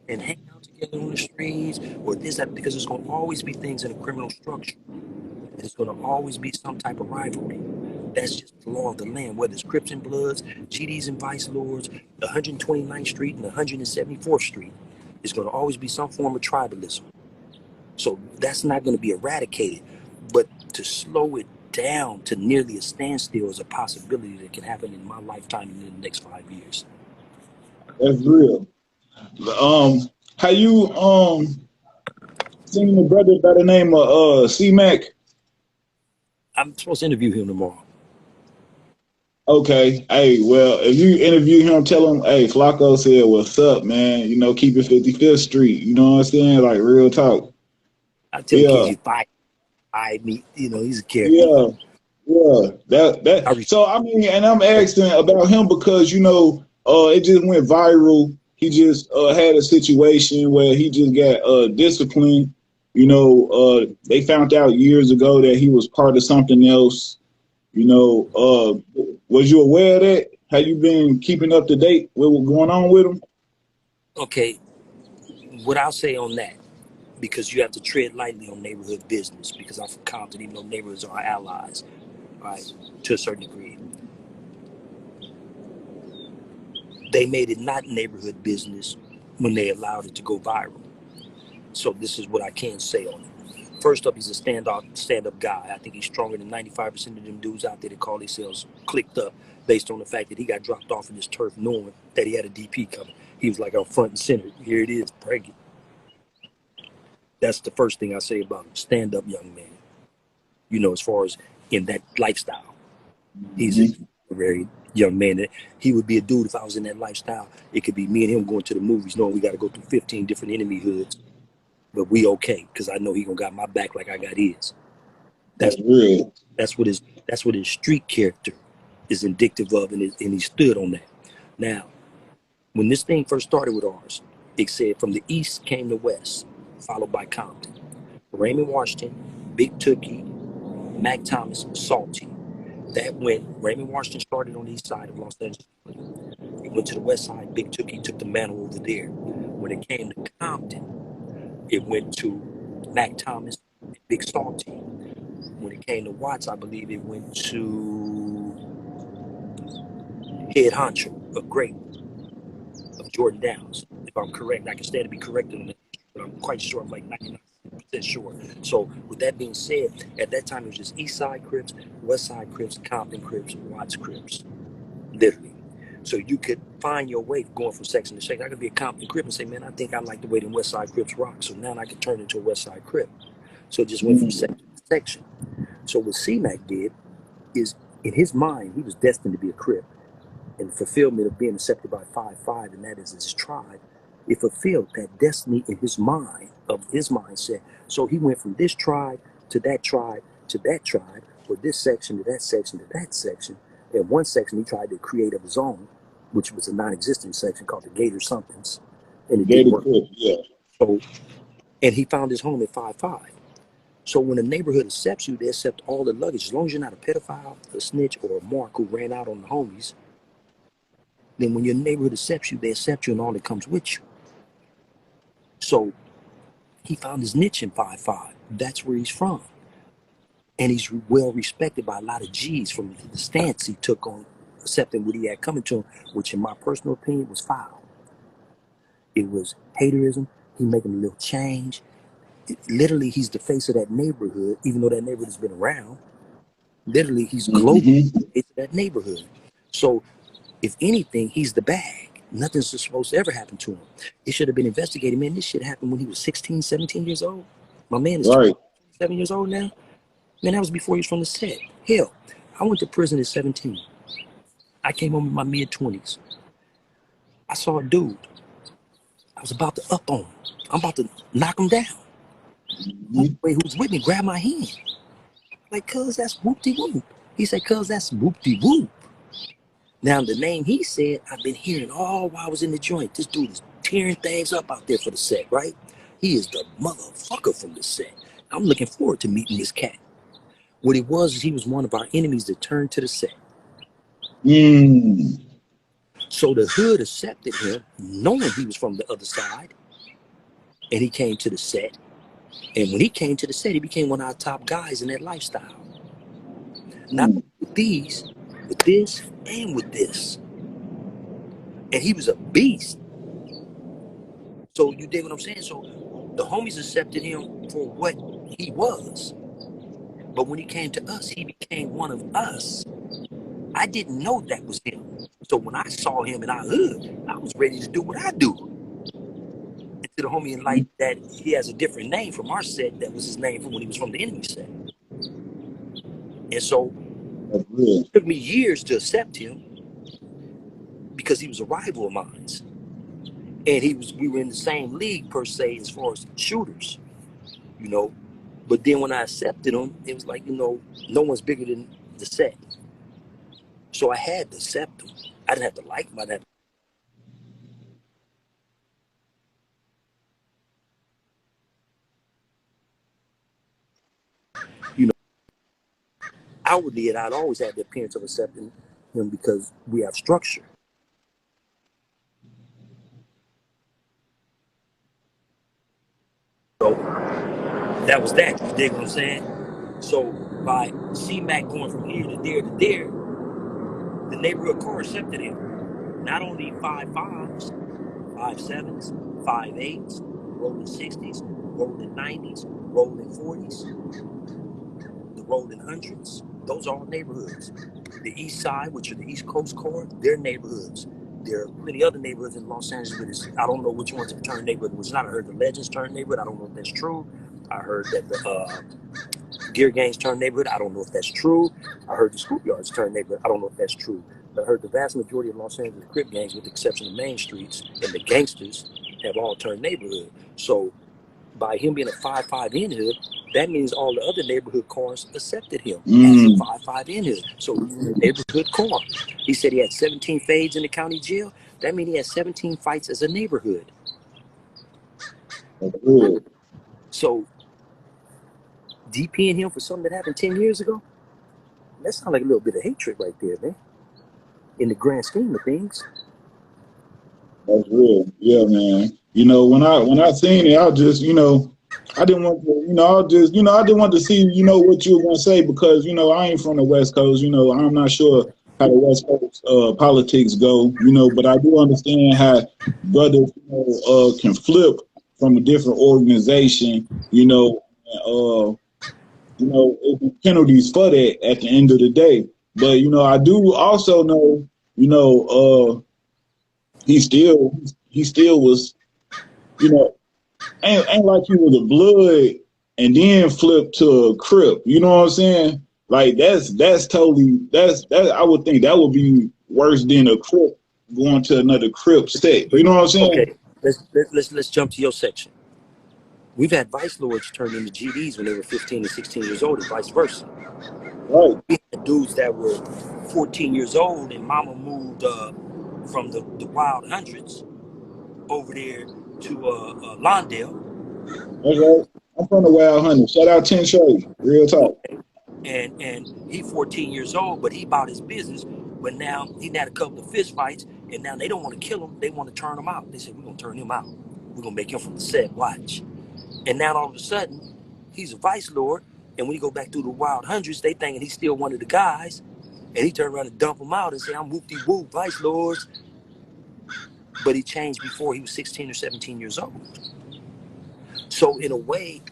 and hang out together on the streets or this, that, because there's gonna always be things in a criminal structure. There's gonna always be some type of rivalry. That's just the law of the land, whether it's Crips and Bloods, GDs and Vice Lords, 129th Street and 174th Street. There's gonna always be some form of tribalism. So that's not gonna be eradicated, but to slow it down to nearly a standstill is a possibility that can happen in my lifetime and in the next 5 years. That's real. How you seen a brother by the name of CripMac? I'm supposed to interview him tomorrow. Okay. Hey, well, if you interview him, tell him, hey, Flacco said, what's up, man? You know, keep it 55th Street. You know what I'm saying? Like, real talk. I tell kids you fight me, you know, he's a character. Yeah. So I mean, and I'm asking about him because, you know, it just went viral. He just had a situation where he just got disciplined. You know, they found out years ago that he was part of something else. You know, was you aware of that? Have you been keeping up to date with what's going on with him? Okay, what I'll say on that, because you have to tread lightly on neighborhood business, because I'm from Compton, even though neighborhoods are our allies, right, to a certain degree. They made it not neighborhood business when they allowed it to go viral. So this is what I can say on it. First up, he's a stand-up guy. I think he's stronger than 95% of them dudes out there that call themselves clicked up based on the fact that he got dropped off in this turf knowing that he had a DP coming. He was like, I'm front and center. Here it is, break it. That's the first thing I say about him. Stand-up young man. You know, as far as in that lifestyle. He's a very young man. That he would be a dude if I was in that lifestyle. It could be me and him going to the movies knowing we got to go through 15 different enemy hoods. But we okay, because I know he gonna got my back like I got his. That's real. That's what his street character is indicative of, and he stood on that. Now, when this thing first started with ours, it said from the east came the west, followed by Compton, Raymond Washington, Big Tookie, Mac Thomas, Salty. That went. Raymond Washington started on the east side of Los Angeles. He went to the west side. Big Tookie took the mantle over there. When it came to Compton, it went to Mac Thomas and Big Salty. When it came to Watts, I believe it went to head honcho of great of Jordan Downs. If I'm correct, I can stand to be corrected on that, but I'm quite sure. I'm like 99% sure. So with that being said, at that time it was just East Side Crips, West Side Crips, Compton Crips, Watts Crips, literally. So you could find your way going from section to section. I could be a Compton Crip and say, man, I think I like the way the West Side Crips rock. So now I could turn into a West Side Crip. So it just went from section to section. So what CripMac did is, in his mind, he was destined to be a Crip. And the fulfillment of being accepted by 5-5, and that is his tribe, it fulfilled that destiny in his mind, of his mindset. So he went from this tribe to that tribe to that tribe, or this section to that section to that section. In one section, he tried to create of his own, which was a non-existent section called the Gator Somethings, and it didn't work. Yeah. So, and he found his home at 5-5. So when a neighborhood accepts you, they accept all the luggage. As long as you're not a pedophile, a snitch, or a mark who ran out on the homies, then when your neighborhood accepts you, they accept you and all that comes with you. So he found his niche in 5-5. That's where he's from. And he's well respected by a lot of G's from the stance he took on accepting what he had coming to him, which in my personal opinion was foul. It was haterism. He making a little change. Literally, he's the face of that neighborhood, even though that neighborhood has been around. Literally, he's global into that neighborhood. So if anything, he's the bag. Nothing's supposed to ever happen to him. It should have been investigated. Man, this shit happened when he was 16, 17 years old. My man is 27 years old now. Man, that was before he was from the set. Hell, I went to prison at 17. I came home in my mid-20s. I saw a dude. I was about to up on him. I'm about to knock him down. Wait, who's with me? Grab my hand. Like, cuz that's whoop-de-whoop. He said, cuz that's whoop-de-whoop. Now, the name he said, I've been hearing all while I was in the joint. This dude is tearing things up out there for the set, right? He is the motherfucker from the set. I'm looking forward to meeting this cat. What it was is he was one of our enemies that turned to the set. So the hood accepted him, knowing he was from the other side, and he came to the set. And when he came to the set, he became one of our top guys in that lifestyle. Not with these, with this, and with this. And he was a beast. So you dig what I'm saying? So the homies accepted him for what he was. But when he came to us, he became one of us. I didn't know that was him. So when I saw him in our hood, I was ready to do what I do. And to the homie in light that he has a different name from our set, that was his name from when he was from the enemy set. And so it took me years to accept him because he was a rival of mine. And we were in the same league per se as far as shooters, you know. But then when I accepted him, it was like, you know, no one's bigger than the set. So I had to accept him. I didn't have to like him. I didn't have to. You know, outwardly, I'd always had the appearance of accepting him because we have structure. So that was that. You dig what I'm saying? So by CripMac going from here to there to there, the neighborhood core accepted him. Not only 5-5s, 5-7s, 5-8s, rolling 60s, rolling 90s, rolling 40s, the rolling 100s. Those are all neighborhoods. The East Side, which are the East Coast core, they're neighborhoods. There are plenty other neighborhoods in Los Angeles. I don't know which ones have turned neighborhood, which not. I heard the Legends turned neighborhood. I don't know if that's true. I heard that the Gear Gangs turned neighborhood. I don't know if that's true. I heard the Schoolyards turned neighborhood. I don't know if that's true. I heard the vast majority of Los Angeles Crip gangs, with the exception of Main Streets and the gangsters, have all turned neighborhood. So by him being a 5-5 in hood, that means all the other neighborhood cars accepted him as a 5-5 in hood. So he's in the neighborhood car. He said he had 17 fades in the county jail. That means he had 17 fights as a neighborhood. So DPing him for something that happened 10 years ago, that sounds like a little bit of hatred right there, man. In the grand scheme of things. That's real. Yeah, man. You know, when I seen it, I just, you know, I didn't want to, I didn't want to see, what you were going to say because, I ain't from the West Coast. I'm not sure how the West Coast politics go, but I do understand how brothers, can flip from a different organization, it'd be penalties for that at the end of the day. But, I do also know, he still was, ain't like he was a blood and then flipped to a Crip. You know what I'm saying? Like that's totally that I would think that would be worse than a Crip going to another Crip state. You know what I'm saying? Okay, let's jump to your section. We've had vice lords turn into GDs when they were 15 and 16 years old, and vice versa. Right. We had dudes that were 14 years old, and mama moved from the Wack100s over there to Lawndale. That's right. I'm from the Wack100. Shout out 10 Trey. Real talk. Okay. And he 14 years old, but he about his business. But now he had a couple of fist fights, and now they don't want to kill him. They want to turn him out. They said, we're going to turn him out. We're going to make him from the set. Watch. And now all of a sudden, he's a vice lord. And when he go back through the Wack100s, they thinking he's still one of the guys. And he turned around and dump him out and say, I'm whoop-de-whoop, vice lords. But he changed before he was 16 or 17 years old. So in a way,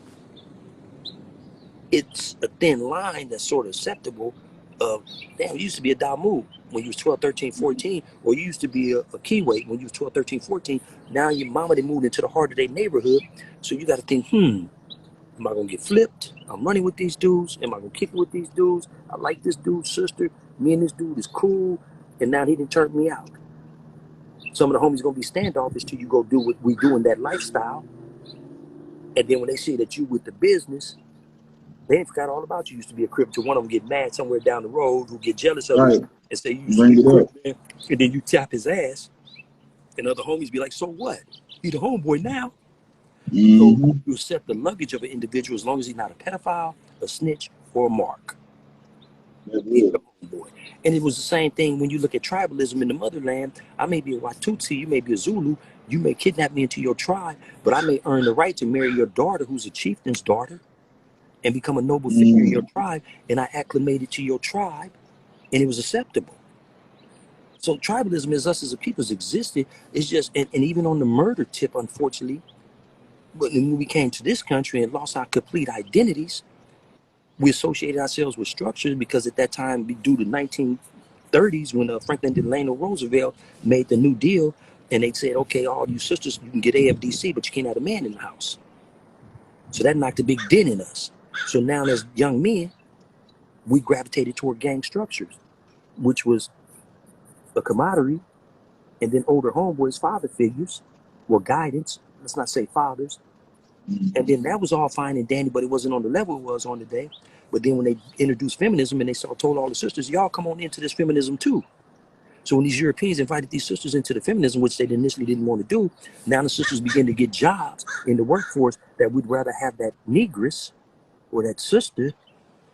it's a thin line that's sort of acceptable of, damn, you used to be a Damu when you was 12, 13, 14, or you used to be a Keyway when you was 12, 13, 14. Now your mama, they moved into the heart of their neighborhood. So you got to think, am I going to get flipped? I'm running with these dudes. Am I going to kick it with these dudes? I like this dude's sister. Me and this dude is cool. And now he didn't turn me out. Some of the homies going to be standoffish till you go do what we do in that lifestyle. And then when they see that you with the business, they ain't forgot all about you. Used to be a Crip. To one of them get mad somewhere down the road, who get jealous of you and say you used to be a Crip, man. And then you tap his ass, and other homies be like, "So what? He the homeboy now." Mm-hmm. So you accept the luggage of an individual as long as he's not a pedophile, a snitch, or a mark. He's the homeboy. And it was the same thing when you look at tribalism in the motherland. I may be a Watutsi, you may be a Zulu, you may kidnap me into your tribe, but I may earn the right to marry your daughter, who's a chieftain's daughter, and become a noble figure in your tribe, and I acclimated to your tribe, and it was acceptable. So tribalism is us as a people has existed. It's just, and even on the murder tip, unfortunately, but when we came to this country and lost our complete identities, we associated ourselves with structures because at that time, due to 1930s, when Franklin Delano Roosevelt made the New Deal, and they said, okay, all you sisters, you can get AFDC, but you can't have a man in the house. So that knocked a big dent in us. So now as young men, we gravitated toward gang structures, which was a camaraderie, and then older homeboys, father figures, or guidance, let's not say fathers. And then that was all fine and dandy, but it wasn't on the level it was on today. But then when they introduced feminism and they told all the sisters, y'all come on into this feminism too. So when these Europeans invited these sisters into the feminism, which they initially didn't want to do, now the sisters begin to get jobs in the workforce that we'd rather have that negress or that sister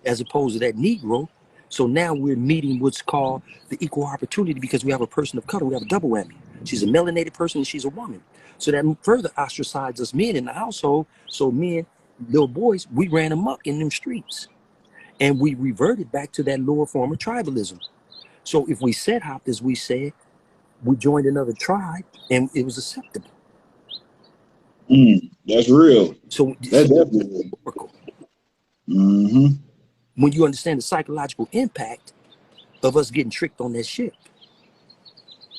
as opposed to that Negro. So now we're meeting what's called the equal opportunity because we have a person of color. We have a double whammy. She's a melanated person and she's a woman. So that further ostracizes us men in the household. So men, little boys, we ran amok in them streets. And we reverted back to that lower form of tribalism. So if we said hopped, as we said, we joined another tribe and it was acceptable. That's real. So that's definitely real. When you understand the psychological impact of us getting tricked on that shit.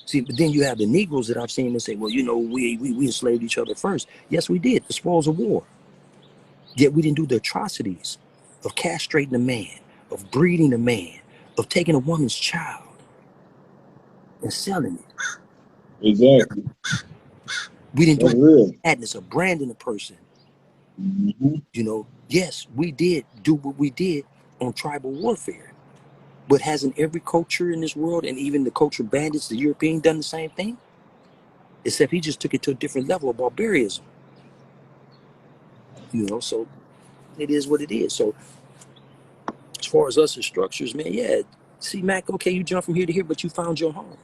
See, but then you have the Negroes that I've seen that say, well, we enslaved each other first. Yes, we did. The spoils of war. Yet we didn't do the atrocities of castrating a man, of breeding a man, of taking a woman's child and selling it. Exactly. We didn't do madness of branding a person. Yes, we did do what we did on tribal warfare. But hasn't every culture in this world, and even the culture bandits, the European, done the same thing? Except he just took it to a different level of barbarism. So it is what it is. So as far as us as structures, man, yeah. See, Mac, okay, you jump from here to here, but you found your home.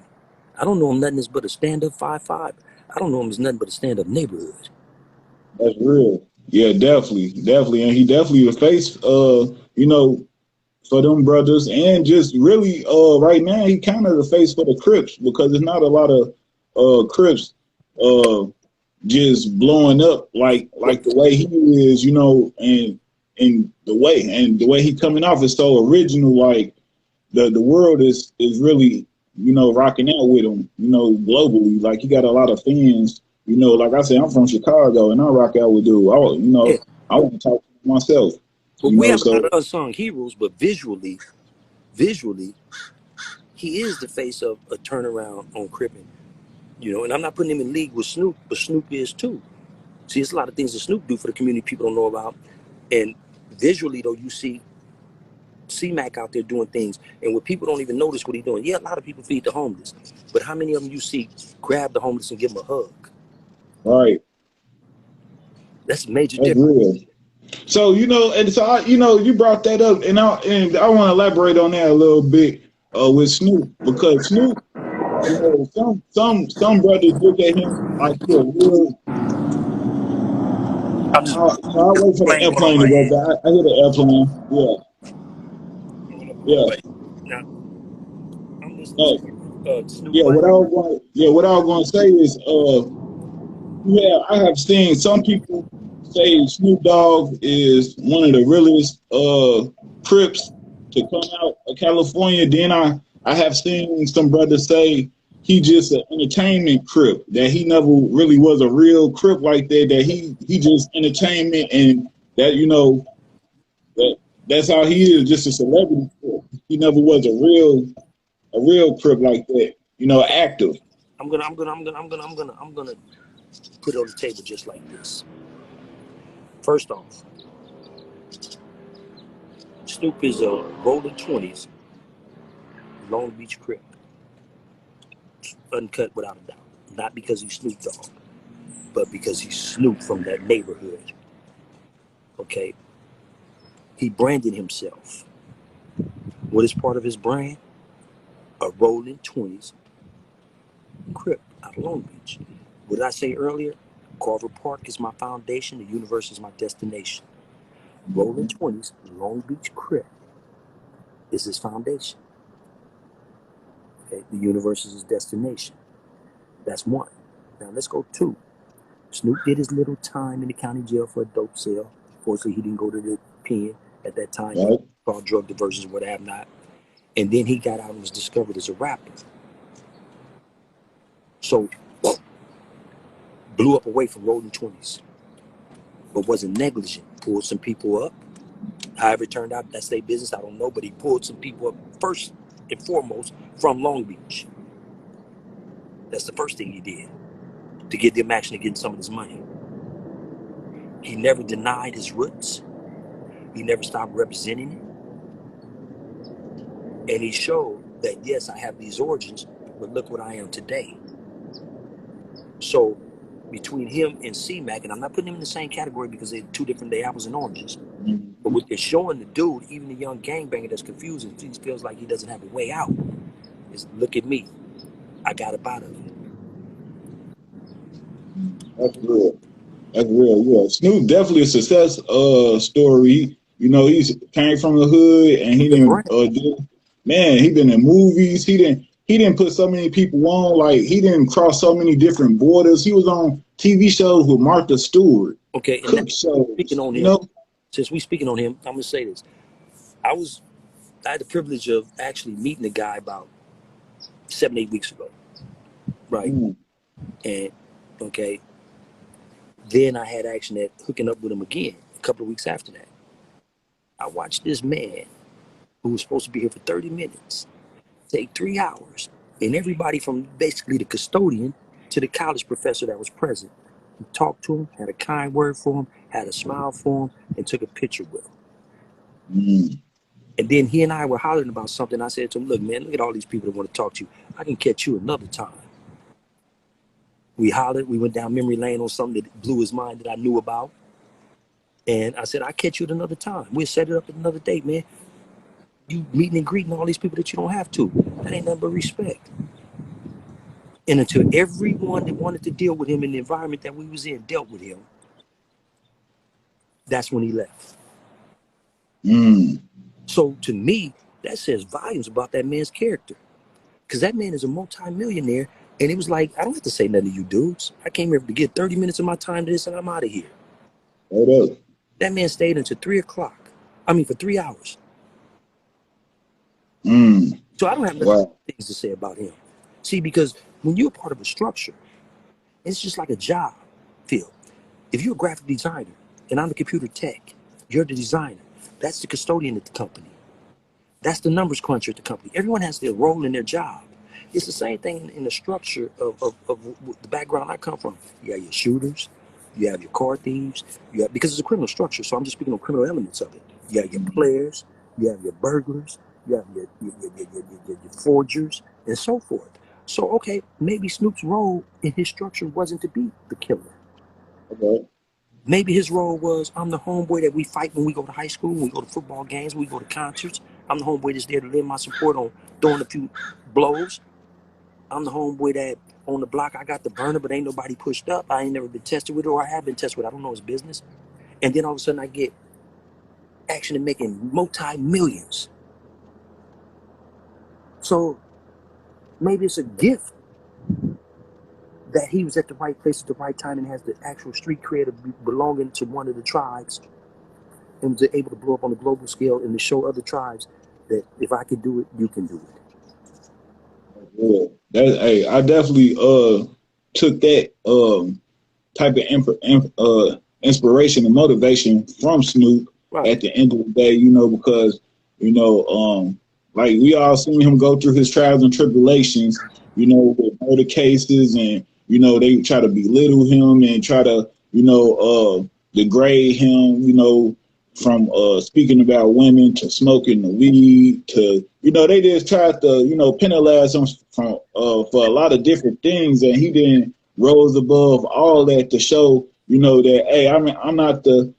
I don't know him nothing but a stand-up 5'5". I don't know him as nothing but a stand-up neighborhood. That's real. Yeah, definitely, and he definitely the face. You know, for them brothers, and just really, right now he kind of the face for the Crips because there's not a lot of Crips uh just blowing up like the way he is, you know, and the way he coming off is so original. Like the world is really, you know, rocking out with him, you know, globally. Like he got a lot of fans. You know, like I said, I'm from Chicago and I rock out with dude. You Yeah. know, I want to talk to myself. But You we know, have a lot so of unsung heroes, but visually, he is the face of a turnaround on cripping. You know, and I'm not putting him in league with Snoop, but Snoop is too. See, it's a lot of things that Snoop do for the community people don't know about. And visually, though, you see CripMac out there doing things, and what people don't even notice what he's doing. Yeah, a lot of people feed the homeless, but how many of them you see grab the homeless and give them a hug? right, That's a major that's difference. real. So you know, and so you know, you brought that up, and I want to elaborate on that a little bit with Snoop because Snoop, you know, some brothers look at him like he a real. I'm just You know, I wait for the playing one on airplane to my go head. by. I hear the airplane. Yeah, yeah. But now I'm listening No, to you, Snoop. yeah. What? What I was going to say is, yeah, I have seen some people say Snoop Dogg is one of the realest Crips to come out of California. Then I have seen some brothers say he just an entertainment Crip, that he never really was a real Crip like that, that he just entertainment, and that, you know, that's how he is, just a celebrity Crip. He never was a real Crip like that, you know, Okay. active. I'm gonna put it on the table just like this. First off, Snoop is a rolling 20s Long Beach Crip, uncut without a doubt. Not because he's Snoop Dogg, but because he's Snoop from that neighborhood. Okay, he branded himself. What is part of his brand? A rolling 20s Crip out of Long Beach. What did I say earlier? Carver Park is my foundation. The universe is my destination. Rolling 20s Long Beach Crip is his foundation. Okay, the universe is his destination. That's one. Now let's go two. Snoop did his little time in the county jail for a dope sale. Fortunately, he didn't go to the pen at that time. He Right? called drug diversions, what have not. And then he got out and was discovered as a rapper. So blew up away from rolling 20s, but wasn't negligent. Pulled some people up. However, it turned out that's their business. I don't know, but he pulled some people up first and foremost from Long Beach. That's the first thing he did to get them actually getting some of his money. He never denied his roots. He never stopped representing it. And he showed that, yes, I have these origins, but look what I am today. So between him and CripMac, and I'm not putting him in the same category because they're two different apples and oranges, but what they're showing the dude, even the young gangbanger that's confused and feels like he doesn't have a way out, is look at me. I got up out of it. That's real. That's real. Yeah, Snoop definitely a success story. You know, he's came from the hood and he The didn't brand. man, he been in movies. He didn't put so many people on, like he didn't cross so many different borders. He was on TV shows with Martha Stewart, Okay, and now cook speaking shows, on you him, know? since we speaking on him, I'm gonna say this. I had the privilege of actually meeting the guy about 7, 8 weeks ago. Right. Mm, And okay, then I had action at hooking up with him again a couple of weeks after that. I watched this man who was supposed to be here for 30 minutes take 3 hours, and everybody from basically the custodian to the college professor that was present. He talked to him, had a kind word for him, had a smile for him, and took a picture with him. mm. And then he and I were hollering about something. I said to him, look, man, look at all these people that want to talk to you. I can catch you another time. We hollered. We went down memory lane on something that blew his mind that I knew about. And I said, I'll catch you at another time. We'll set it up at another date, man. You meeting and greeting all these people that you don't have to. That ain't nothing but respect. And until everyone that wanted to deal with him in the environment that we was in dealt with him, That's when he left. Mm. So to me, that says volumes about that man's character. Because that man is a multi-millionaire. And it was like, I don't have to say nothing to you dudes. I came here to get 30 minutes of my time to this and I'm out of here. Hold up. That man stayed until 3 o'clock. I mean, for 3 hours. Mm. So I don't have nothing things to say about him. See, because when you're part of a structure, it's just like a job field. If you're a graphic designer and I'm the computer tech, you're the designer. That's the custodian at the company. That's the numbers cruncher at the company. Everyone has their role in their job. It's the same thing in the structure of the background I come from. You have your shooters, you have your car thieves, because it's a criminal structure, so I'm just speaking of criminal elements of it. You have your players, you have your burglars, you have your forgers, and so forth. So, okay, maybe Snoop's role in his structure wasn't to be the killer. Okay. Maybe his role was, I'm the homeboy that we fight when we go to high school, when we go to football games, when we go to concerts. I'm the homeboy that's there to lend my support on throwing a few blows. I'm the homeboy that on the block, I got the burner, but ain't nobody pushed up. I ain't never been tested with it, or I have been tested with it. I don't know his business. And then all of a sudden I get action and making multi-millions. So maybe it's a gift that he was at the right place at the right time and has the actual street cred of belonging to one of the tribes and was able to blow up on a global scale and to show other tribes that if I can do it, you can do it. Yeah. Hey, I definitely took that type of inspiration and motivation from Snoop at the end of the day, because like we all seen him go through his trials and tribulations, with murder cases, and they try to belittle him and try to degrade him, from speaking about women to smoking the weed to they just tried to penalize him from for a lot of different things, and he didn't rose above all that to show that, hey, I'm not the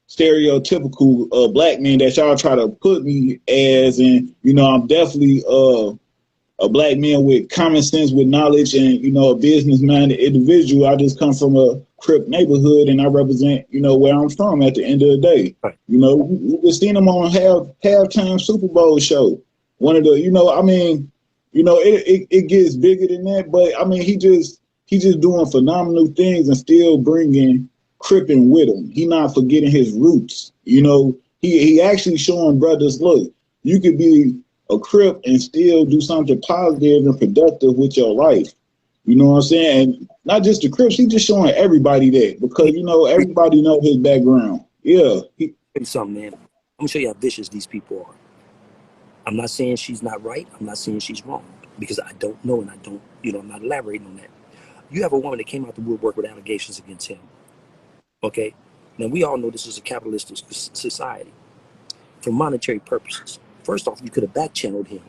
stereotypical black man that y'all try to put me as, and I'm definitely a black man with common sense, with knowledge, and a business-minded individual. I just come from a Crip neighborhood, and I represent where I'm from. At the end of the day, we just seen him on halftime Super Bowl show. One of the, it gets bigger than that, but I mean, he just doing phenomenal things and still bringing Crippin' with him. He not forgetting his roots. He actually showing brothers, look, you could be a Crip and still do something positive and productive with your life. You know what I'm saying? And not just the Crips, he just showing everybody that, because everybody know his background. Yeah. Something, man. I'm gonna show you how vicious these people are. I'm not saying she's not right. I'm not saying she's wrong, because I don't know, and I don't, I'm not elaborating on that. You have a woman that came out the woodwork with allegations against him. Okay? Now, we all know this is a capitalist society for monetary purposes. First off, you could have back-channeled him.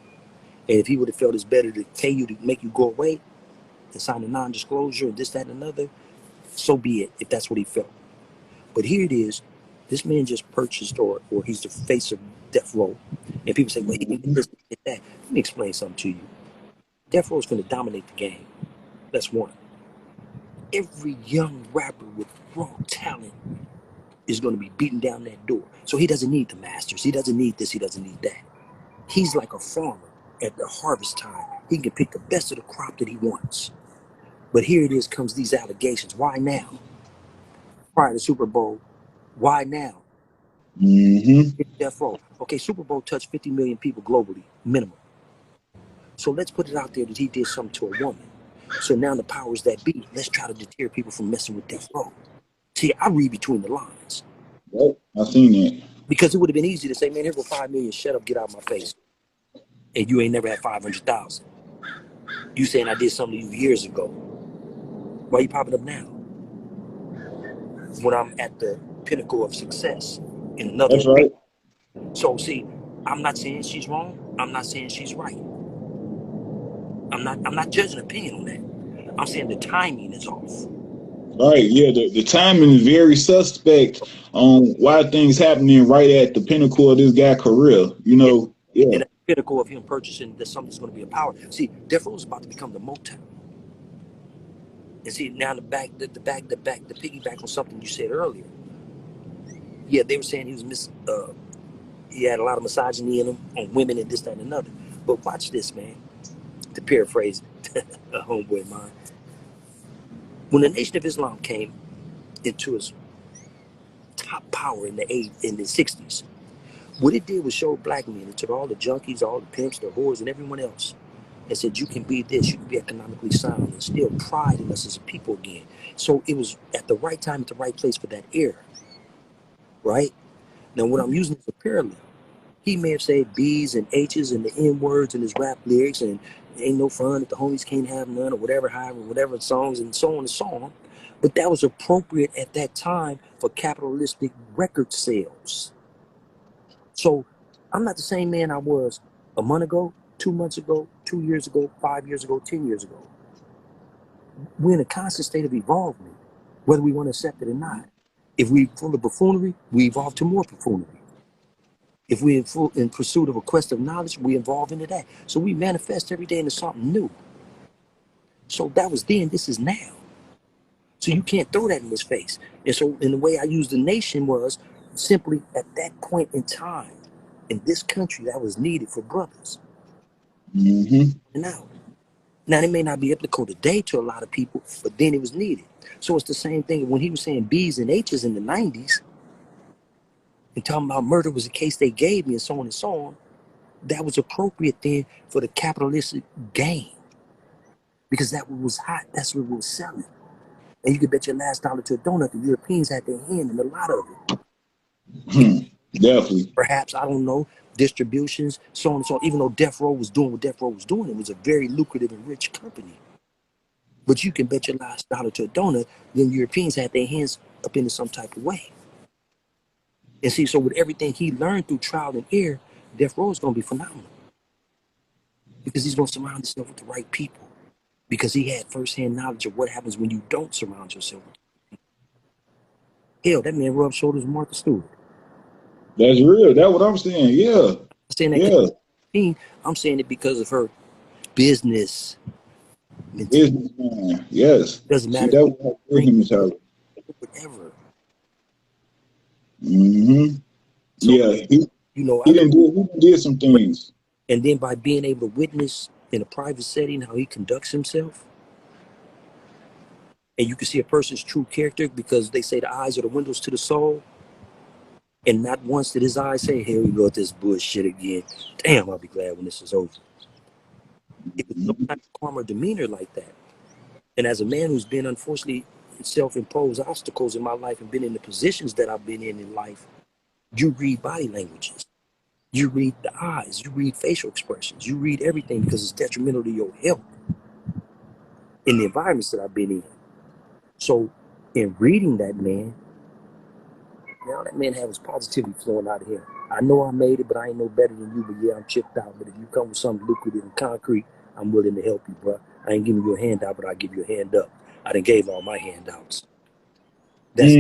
And if he would have felt it's better to pay you to make you go away and sign a non-disclosure and this, that, and another, so be it, if that's what he felt. But here it is. This man just purchased, or he's the face of death row. And people say, well, he can get this, get that. Let me explain something to you. Death row is going to dominate the game. That's one. Every young rapper with raw talent is going to be beating down that door. So he doesn't need the masters. He doesn't need this. He doesn't need that. He's like a farmer at the harvest time. He can pick the best of the crop that he wants. But here it is, comes these allegations. Why now? Prior to Super Bowl, why now? Death row. Okay, Super Bowl touched 50 million people globally, minimum. So let's put it out there that he did something to a woman. So now the powers that be, let's try to deter people from messing with death row. See, I read between the lines. Yep, I seen it. Because it would have been easy to say, man, here go 5 million, shut up, get out of my face. And you ain't never had 500,000. You saying I did something to you years ago. Why are you popping up now? When I'm at the pinnacle of success in another. That's right. So see, I'm not saying she's wrong. I'm not saying she's right. I'm not judging opinion on that. I'm saying the timing is off. Right, yeah, the timing is very suspect on why things happening right at the pinnacle of this guy's career. Yeah. And at the pinnacle of him purchasing that something's going to be a power. See, Death Row is about to become the Motown. And see, now the piggyback on something you said earlier. Yeah, they were saying he was he had a lot of misogyny in him on women and this, that, and another. But watch this, man. To paraphrase a homeboy of mine, when the Nation of Islam came into its top power in the '60s, what it did was show black men. It took all the junkies, all the pimps, the whores, and everyone else, and said, you can be this, you can be economically sound, and still pride in us as a people again. So it was at the right time, at the right place for that era, right? Now, what I'm using is a parallel. He may have said B's and H's and the N words in his rap lyrics, and ain't no fun if the homies can't have none, or whatever, however, whatever songs, and so on and so on. But that was appropriate at that time for capitalistic record sales. So I'm not the same man I was a month ago, 2 months ago, 2 years ago, 5 years ago, 10 years ago. We're in a constant state of evolvement, whether we want to accept it or not. If we're full of buffoonery, we evolve to more buffoonery. If we're in pursuit of a quest of knowledge, we evolve into that. So we manifest every day into something new. So that was then, this is now. So you can't throw that in his face. And so in the way I used the nation was simply at that point in time, in this country, that was needed for brothers. Mm-hmm. Now, it may not be applicable today to a lot of people, but then it was needed. So it's the same thing when he was saying B's and H's in the 90s and talking about murder was the case they gave me and so on and so on. That was appropriate then for the capitalistic gain because that was hot. That's what was selling. And you could bet your last dollar to a donut the Europeans had their hand in a lot of it. Definitely. Perhaps, I don't know, distributions, so on and so on. Even though Death Row was doing what Death Row was doing, it was a very lucrative and rich company. But you can bet your last dollar to a donut, then Europeans had their hands up into some type of way. And see, so with everything he learned through trial and error, Death Row is going to be phenomenal. Because he's going to surround himself with the right people. Because he had firsthand knowledge of what happens when you don't surround yourself with people. Hell, that man rubbed shoulders with Martha Stewart. That's real. That's what I'm saying. Yeah. I'm saying that I'm saying it because of her business mentality. Businessman. Yes. Doesn't See, matter. that was business mentality. Whatever. Mm-hmm. So, Yeah. He did some things. And then by being able to witness in a private setting how he conducts himself, and you can see a person's true character because they say the eyes are the windows to the soul. And not once did his eyes say, here we go with this bullshit again. Damn, I'll be glad when this is over. It was no type of calm or demeanor like that. And as a man who's been, unfortunately, self-imposed obstacles in my life and been in the positions that I've been in life, you read body languages. You read the eyes. You read facial expressions. You read everything because it's detrimental to your health in the environments that I've been in. So in reading that man, now that man has positivity flowing out of him. I know I made it, but I ain't no better than you. But yeah, I'm chipped out. But if you come with something lucrative and concrete, I'm willing to help you, bro. I ain't giving you a handout, but I'll give you a hand up. I done gave all my handouts. That's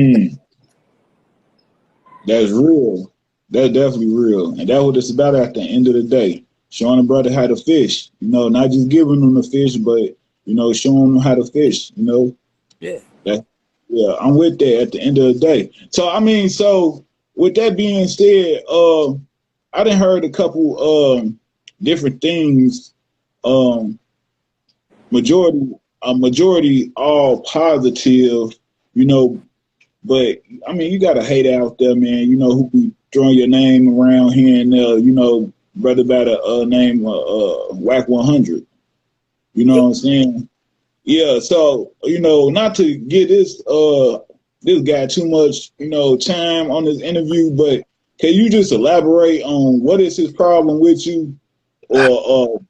real. That's definitely real. And that's what it's about at the end of the day. Showing a brother how to fish. You know, not just giving them the fish, but, you know, showing them how to fish, you know. Yeah. Yeah, I'm with that at the end of the day. So, I mean, so with that being said, I done heard a couple different things. Majority all positive, you know, but I mean, you got a hater out there, man, you know, who be throwing your name around here and there, you know, brother by the name Wack100. You know what I'm saying? Yeah, so, you know, not to get this guy too much, you know, time on this interview, but can you just elaborate on what is his problem with you, or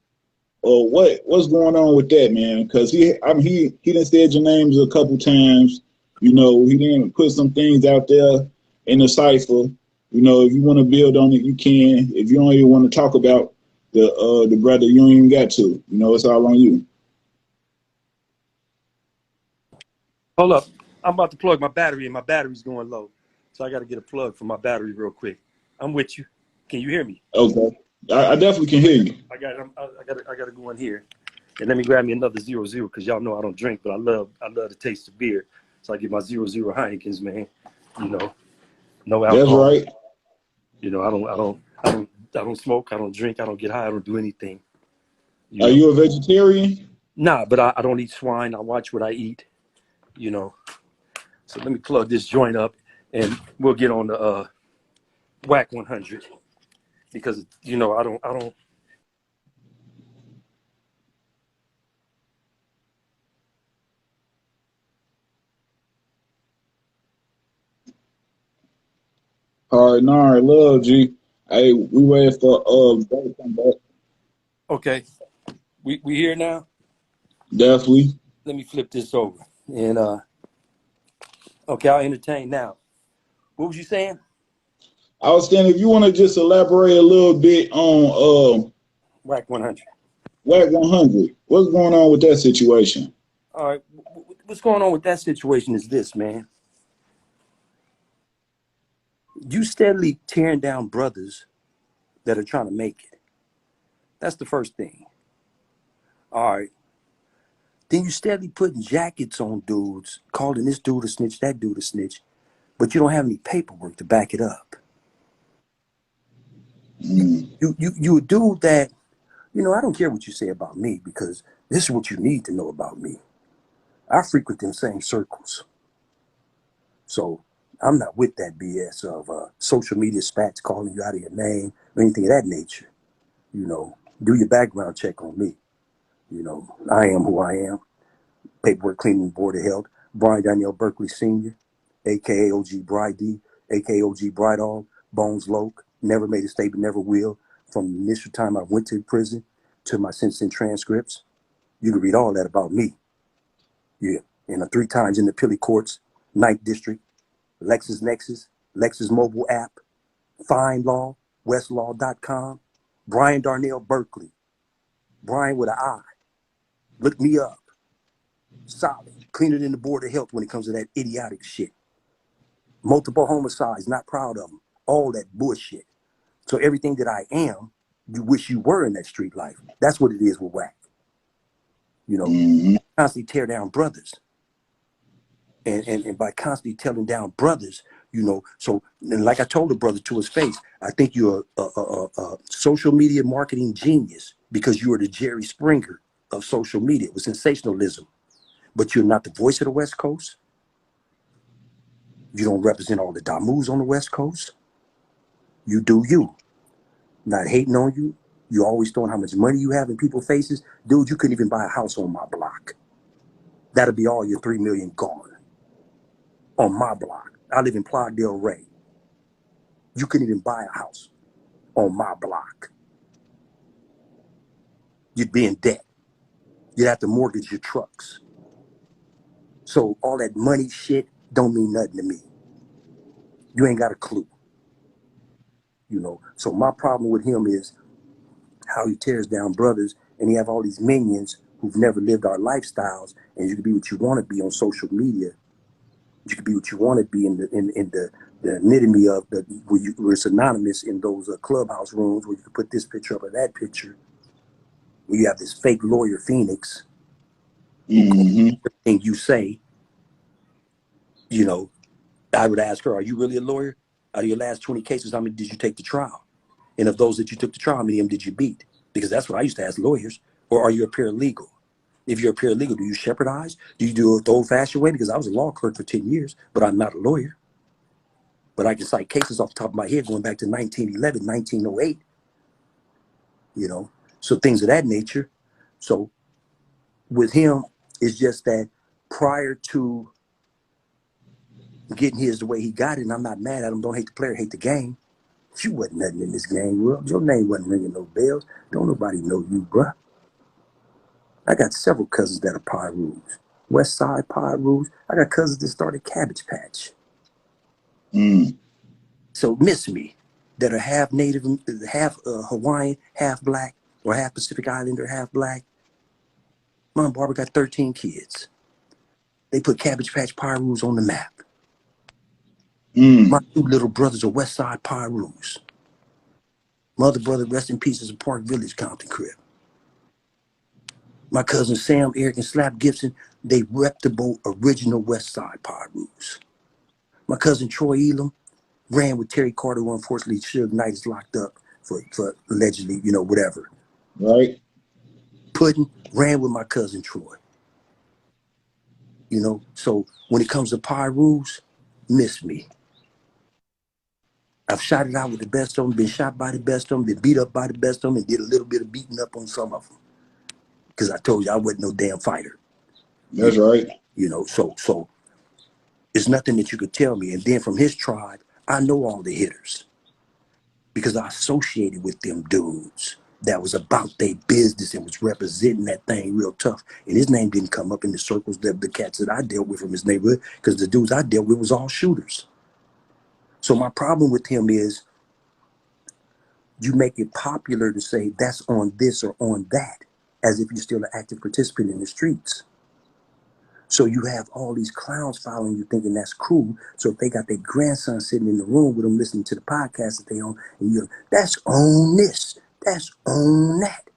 what's going on with that, man? Because he done said your names a couple times, you know, he didn't put some things out there in the cipher. You know, if you want to build on it, you can. If you don't even want to talk about the brother, you don't even got to. You know, it's all on you. Hold up. I'm about to plug my battery and my battery's going low. So I got to get a plug for my battery real quick. I'm with you. Can you hear me? Okay. I definitely can hear you. I got to go in here. And let me grab me another 0-0 because y'all know I don't drink, but I love the taste of beer. So I get my 0-0 Heinekens, man. You know, no alcohol. That's right. You know, I don't smoke, I don't drink, I don't get high, I don't do anything. You Are know. you a vegetarian? Nah, but I don't eat swine. I watch what I eat. You know. So let me plug this joint up, and we'll get on the Wack100 because you know I don't. All right, nah, I love G. Hey, we waiting for Bro to come back. Okay, we here now. Definitely. Let me flip this over, and okay, I'll entertain now. What was you saying? I was saying if you want to just elaborate a little bit on Wack100. WAC 100, what's going on with that situation? All right, what's going on with that situation is this, man. You steadily tearing down brothers that are trying to make it. That's the first thing. All right. Then you steadily putting jackets on dudes, calling this dude a snitch, that dude a snitch, but you don't have any paperwork to back it up. You a dude that, you know, I don't care what you say about me because this is what you need to know about me. I frequent them same circles. So I'm not with that BS of social media spats calling you out of your name or anything of that nature. You know, do your background check on me. You know, I am who I am. Paperwork cleaning board of health. Brian Daniel Berkeley Sr., aka OG Bry-Dee, aka OG Bry-Dog, Bones Loke, never made a statement, never will. From the initial time I went to prison to my sentencing transcripts, you can read all that about me. Yeah, and 3 times in the Philly courts, 9th District, LexisNexis, Lexus mobile app, Fine Law, Westlaw.com, Brian Darnell Berkeley, Brian with an I. Look me up. Solid. Cleaner than the board of health when it comes to that idiotic shit. Multiple homicides, not proud of them. All that bullshit. So everything that I am, you wish you were in that street life. That's what it is with Wack. You know, constantly tear down brothers. And by constantly tearing down brothers, you know, so and like I told the brother to his face, I think you're a social media marketing genius because you are the Jerry Springer of social media with sensationalism. But you're not the voice of the West Coast. You don't represent all the Damus on the West Coast. You do you. Not hating on you. You always throwing how much money you have in people's faces. Dude, you couldn't even buy a house on my block. That'll be all your $3 million gone. On my block. I live in Playa del Rey. You couldn't even buy a house on my block. You'd be in debt. You'd have to mortgage your trucks. So all that money shit don't mean nothing to me. You ain't got a clue. You know, so my problem with him is how he tears down brothers, and he have all these minions who've never lived our lifestyles. And you can be what you want to be on social media. You can be what you want to be in the anatomy of the where it's anonymous in those clubhouse rooms where you can put this picture up or that picture. Where you have this fake lawyer Phoenix, everything you say. You know, I would ask her, "Are you really a lawyer? Out of your last 20 cases, how many did you take to trial? And of those that you took to trial, how many of them did you beat?" Because that's what I used to ask lawyers. Or are you a paralegal? If you're a paralegal, do you shepherdize? Do you do it the old-fashioned way? Because I was a law clerk for 10 years, but I'm not a lawyer. But I can cite cases off the top of my head going back to 1911, 1908, you know, so things of that nature. So with him, it's just that prior to getting his the way he got it, and I'm not mad at him, don't hate the player, hate the game. You wasn't nothing in this game, bro. Your name wasn't ringing no bells. Don't nobody know you, bro. I got several cousins that are Pyrus. West Side Pyrus. I got cousins that started Cabbage Patch. So miss me, that are half Native, half Hawaiian, half black, or half Pacific Islander, half black. Mom Barbara got 13 kids. They put Cabbage Patch Pyrus on the map. My 2 little brothers are West Side Pyrus. My other brother, rest in peace, is a Park Village Compton Crip. My cousin Sam, Eric, and Slap Gibson, they reputable original West Side Pyrus. My cousin Troy Elam ran with Terry Carter, who unfortunately Suge Knight is locked up for allegedly, whatever. Right. Puddin ran with my cousin Troy. So when it comes to Pyrus, miss me. I've shot it out with the best of them, been shot by the best of them, been beat up by the best of them, and did a little bit of beating up on some of them. Because I told you I wasn't no damn fighter. That's right. So it's nothing that you could tell me. And then from his tribe, I know all the hitters. Because I associated with them dudes that was about their business and was representing that thing real tough. And his name didn't come up in the circles that the cats that I dealt with from his neighborhood, because the dudes I dealt with was all shooters. So my problem with him is you make it popular to say that's on this or on that, as if you're still an active participant in the streets. So you have all these clowns following you thinking that's cool. So if they got their grandson sitting in the room with them listening to the podcast that they own, and you're, that's on this, that's on that.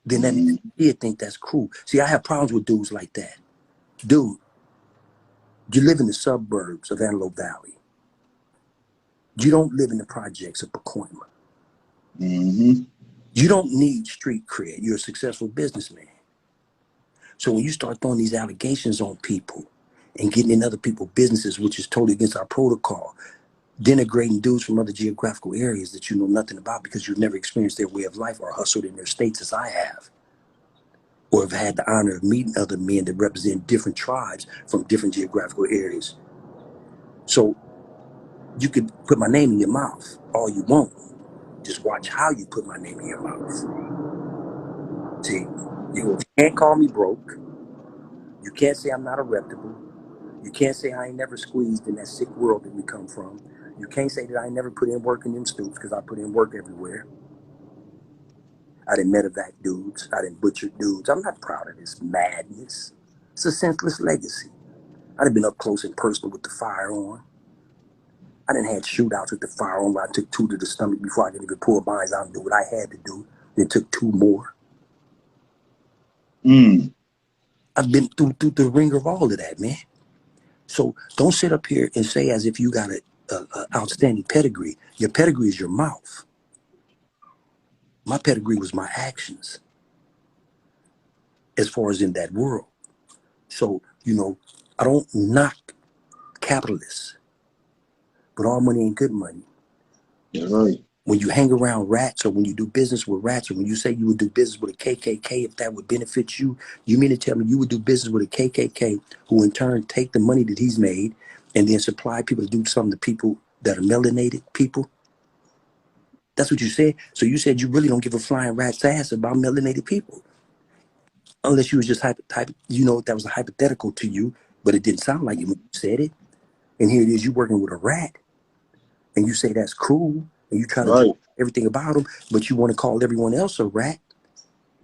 Then that kid think that's cool. See, I have problems with dudes like that. Dude, you live in the suburbs of Antelope Valley. You don't live in the projects of Pacoima. Mm-hmm. You don't need street cred. You're a successful businessman. So when you start throwing these allegations on people and getting in other people's businesses, which is totally against our protocol, denigrating dudes from other geographical areas that you know nothing about because you've never experienced their way of life or hustled in their states as I have, or have had the honor of meeting other men that represent different tribes from different geographical areas. So you could put my name in your mouth all you want. Just watch how you put my name in your mouth. See, you can't call me broke. You can't say I'm not a reputable. You can't say I ain't never squeezed in that sick world that we come from. You can't say that I ain't never put in work in them stoops, because I put in work everywhere. I done medevac dudes. I done butchered dudes. I'm not proud of this madness. It's a senseless legacy. I done been up close and personal with the firearm. I done had shootouts with the firearm where I took 2 to the stomach before I could even pull mines out and do what I had to do. Then took 2 more. I've been through the ringer of all of that, man. So don't sit up here and say as if you got an outstanding pedigree. Your pedigree is your mouth. My pedigree was my actions as far as in that world. So, I don't knock capitalists, but all money ain't good money. That's right. When you hang around rats, or when you do business with rats, or when you say you would do business with a KKK if that would benefit you, you mean to tell me you would do business with a KKK who in turn take the money that he's made and then supply people to do something to people that are melanated people? That's what you said. So you said you really don't give a flying rat's ass about melanated people. Unless you was just that was a hypothetical to you, but it didn't sound like it when you said it. And here it is, you working with a rat, and you say that's cool, and you try to do everything about them, but you want to call everyone else a rat.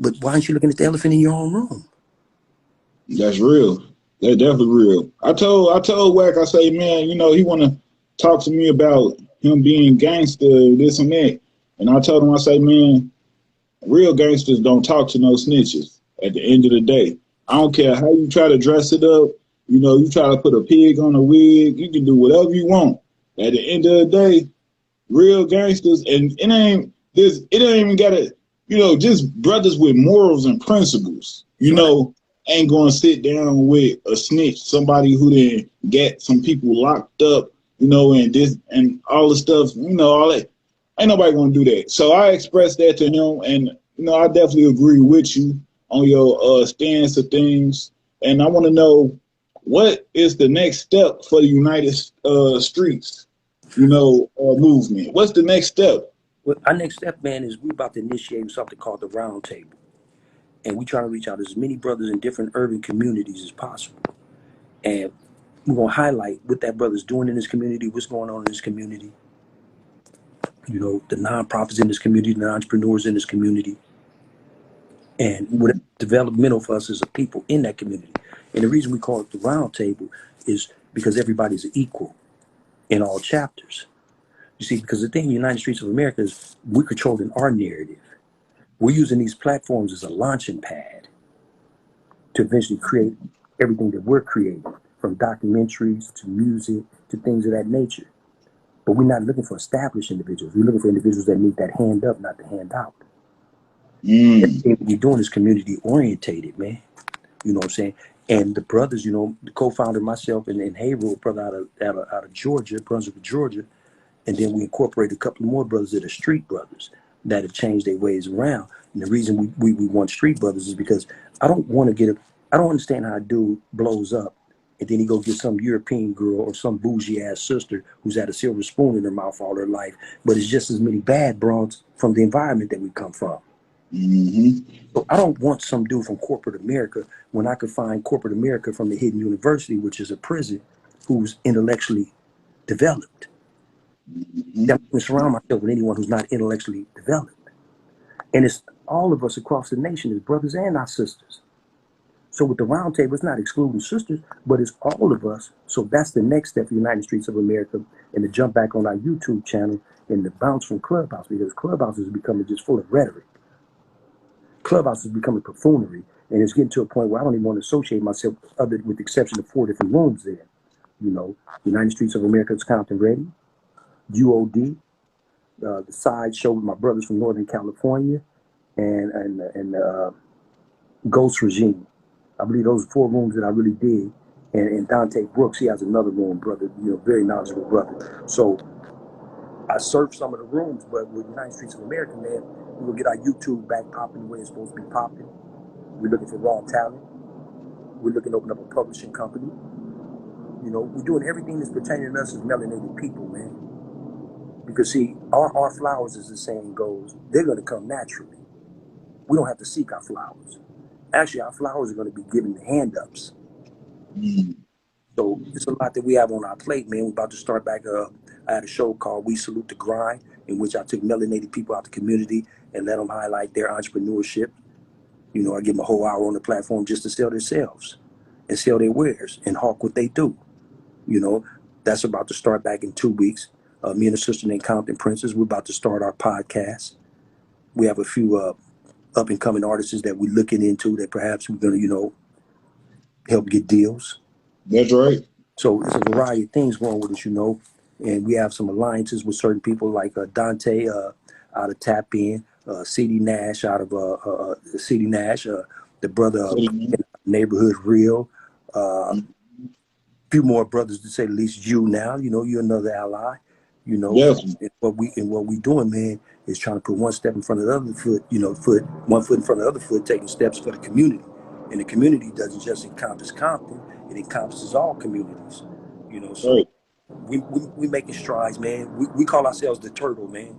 But why aren't you looking at the elephant in your own room? That's real. That's definitely real. I told Wack, I say, man, he want to talk to me about him being gangster, this and that. And I told him, I say, man, real gangsters don't talk to no snitches at the end of the day. I don't care how you try to dress it up. You try to put a pig on a wig. You can do whatever you want. At the end of the day, real gangsters, and it ain't even gotta, just brothers with morals and principles, ain't gonna sit down with a snitch, somebody who then get some people locked up, and this and all the stuff, all that. Ain't nobody gonna do that. So I expressed that to him, and I definitely agree with you on your stance of things. And I want to know, what is the next step for the United Streets, movement? What's the next step? Well, our next step, man, is we about to initiate something called the Round Table. And we try to reach out to as many brothers in different urban communities as possible. And we're going to highlight what that brother's doing in this community, what's going on in this community, the nonprofits in this community, the entrepreneurs in this community, and what's developmental for us as a people in that community. And the reason we call it the Round Table is because everybody's equal in all chapters. You see, because the thing in the United States of America is we're controlling our narrative. We're using these platforms as a launching pad to eventually create everything that we're creating, from documentaries to music to things of that nature. But we're not looking for established individuals. We're looking for individuals that need that hand up, not the hand out. Everything we're doing is community orientated, man. You know what I'm saying? And the brothers, you know, the co-founder, myself, and Haywood, brother out of Georgia, Brunswick, Georgia, and then we incorporated a couple more brothers that are street brothers that have changed their ways around. And the reason we want street brothers is because I don't understand how a dude blows up and then he go get some European girl or some bougie ass sister who's had a silver spoon in her mouth all her life, but it's just as many bad broads from the environment that we come from. So I don't want some dude from corporate America when I could find corporate America from the hidden university, which is a prison, who's intellectually developed. I'm going to surround myself with anyone who's not intellectually developed. And it's all of us across the nation as brothers and our sisters. So with the round table, it's not excluding sisters, but it's all of us. So that's the next step for United Streets of America, and to jump back on our YouTube channel and to bounce from Clubhouse, because Clubhouse is becoming just full of rhetoric. Clubhouse is becoming buffoonery, and it's getting to a point where I don't even want to associate myself, other with the exception of 4 different rooms there. You know, United Streets of America's Compton Ready, UOD, the side show with my brothers from Northern California, and Ghost Regime. I believe those are 4 rooms that I really did. And Dante Brooks, he has another room, brother, you know, very knowledgeable brother. So I surfed some of the rooms, but with United Streets of America, man, we're gonna get our YouTube back popping the way it's supposed to be popping. We're looking for raw talent. We're looking to open up a publishing company. You know, we're doing everything that's pertaining to us as melanated people, man. Because see, our flowers, as the saying goes, they're gonna come naturally. We don't have to seek our flowers. Actually, our flowers are gonna be given hand-ups. So it's a lot that we have on our plate, man. We're about to start back up. I had a show called We Salute the Grind, in which I took melanated people out the community and let them highlight their entrepreneurship. You know, I give them a whole hour on the platform just to sell themselves and sell their wares and hawk what they do. You know, that's about to start back in 2 weeks. Me and a sister named Compton Princess, we're about to start our podcast. We have a few up-and-coming artists that we're looking into that perhaps we're going to, you know, help get deals. That's right. So it's a variety of things going with us, you know. And we have some alliances with certain people like Dante out of Tap In, CD Nash out of CD Nash, the brother in Neighborhood Real. Few more brothers, to say the least. You now, you know, you're another ally. You know, and what we doing, man, is trying to put one step in front of the other foot. You know, one foot in front of the other foot, taking steps for the community. And the community doesn't just encompass Compton; it encompasses all communities. You know, so we making strides, man. We call ourselves the Turtle, man.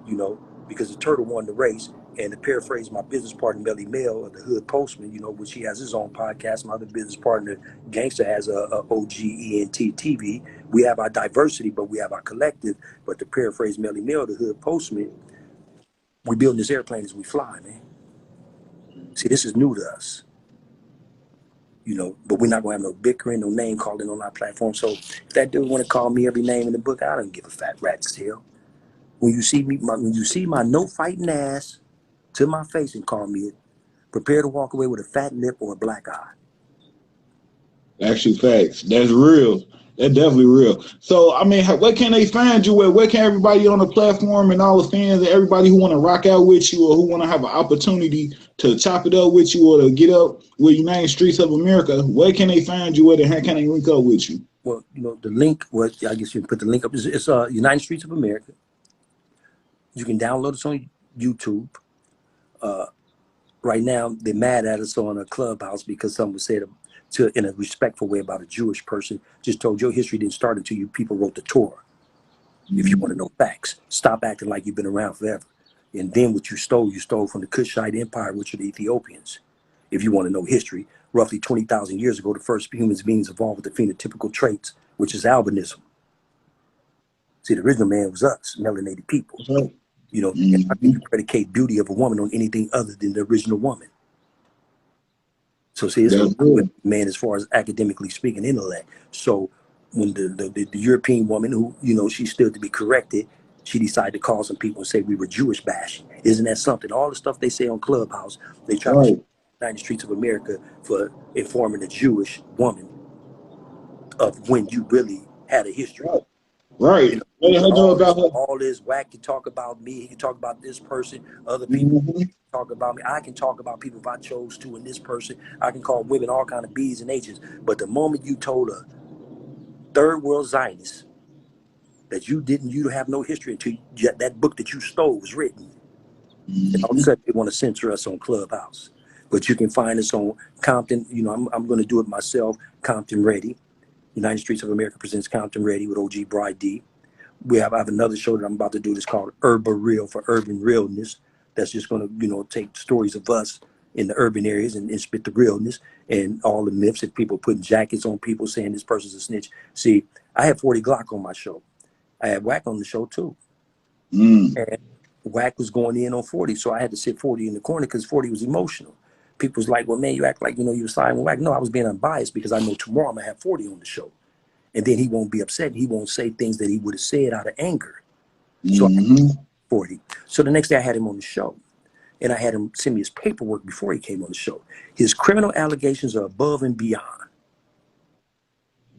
You know, because the Turtle won the race. And to paraphrase my business partner, Melly Mel, of the Hood Postman, you know, which he has his own podcast. My other business partner, Gangster, has a OGENT TV. We have our diversity, but we have our collective. But to paraphrase Melly Mel, the Hood Postman, we building this airplane as we fly, man. See, this is new to us. You know, but we're not going to have no bickering, no name calling on our platform. So if that dude want to call me every name in the book, I don't give a fat rat's tail. When you see me, when you see my no fighting ass to my face and call me it, prepare to walk away with a fat lip or a black eye. Actually, facts. That's real. That's definitely real. So, I mean, where can they find you at? Where can everybody on the platform and all the fans and everybody who want to rock out with you or who want to have an opportunity to chop it up with you or to get up with United Streets of America, where can they find you at and how can they link up with you? Well, you know, the link, I guess you can put the link up. It's United Streets of America. You can download us on YouTube. Right now, they're mad at us on a Clubhouse because someone said in a respectful way about a Jewish person, just told your history didn't start until you people wrote the Torah. If you want to know facts, stop acting like you've been around forever. And then what you stole from the Kushite Empire, which are the Ethiopians. If you want to know history, roughly 20,000 years ago, the first human beings evolved with the phenotypical traits, which is albinism. See, the original man was us, melanated people. You know, and how can you predicate beauty of a woman on anything other than the original woman? So see, it's a good man as far as academically speaking, intellect. So when the European woman who, you know, she's still to be corrected, She decided to call some people and say we were Jewish bashing. Isn't that something? All the stuff they say on Clubhouse, they try to show the streets of America for informing a Jewish woman of when you really had a history. Right. You know, I know about her. all this Wack can talk about me. He can talk about this person. Other people can talk about me. I can talk about people if I chose to. And this person, I can call women all kind of B's and H's. But the moment you told a third world Zionist that you have no history until that book that you stole was written, and all of a sudden they want to censor us on Clubhouse. But you can find us on Compton. You know, I'm going to do it myself. Compton Ready. United Streets of America presents Compton Ready with OG Bry-Dee. I have another show that I'm about to do that's called Urban Real for Urban Realness. That's just going to, you know, take stories of us in the urban areas and spit the realness and all the myths. If people putting jackets on people saying this person's a snitch. See, I had 40 Glock on my show. I had Wack on the show too. And Wack was going in on 40, so I had to sit 40 in the corner because 40 was emotional. People was like, well, man, you act like, you know, you were siding with Wack. No, I was being unbiased because I know tomorrow I'm going to have 40 on the show. And then he won't be upset. He won't say things that he would have said out of anger. So I had 40. So the next day I had him on the show. And I had him send me his paperwork before he came on the show. His criminal allegations are above and beyond.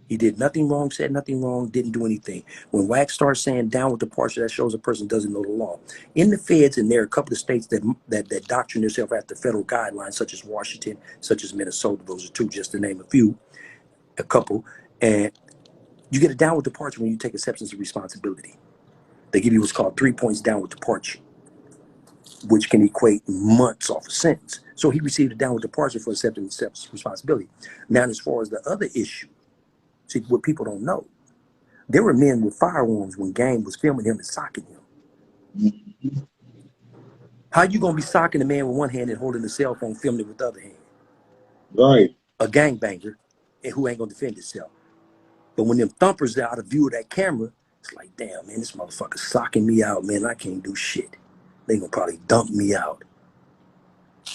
He did nothing wrong, said nothing wrong, didn't do anything. When Wack starts saying down with departure, that shows a person doesn't know the law. In the feds, and there are a couple of states that doctrine themselves after federal guidelines, such as Washington, such as Minnesota. Those are two, just to name a few, a couple. And you get a downward departure when you take acceptance of responsibility. They give you what's called 3 points downward departure, which can equate months off a sentence. So he received a downward departure for accepting responsibility. Now, as far as the other issue, see, what people don't know, there were men with firearms when Game was filming him and socking him. How you gonna be socking a man with one hand and holding the cell phone, filming it with the other hand? Right. A gangbanger, and who ain't gonna defend himself. But when them thumpers are out of view of that camera, it's like, damn, man, this motherfucker's socking me out, man. I can't do shit. They gonna probably dump me out.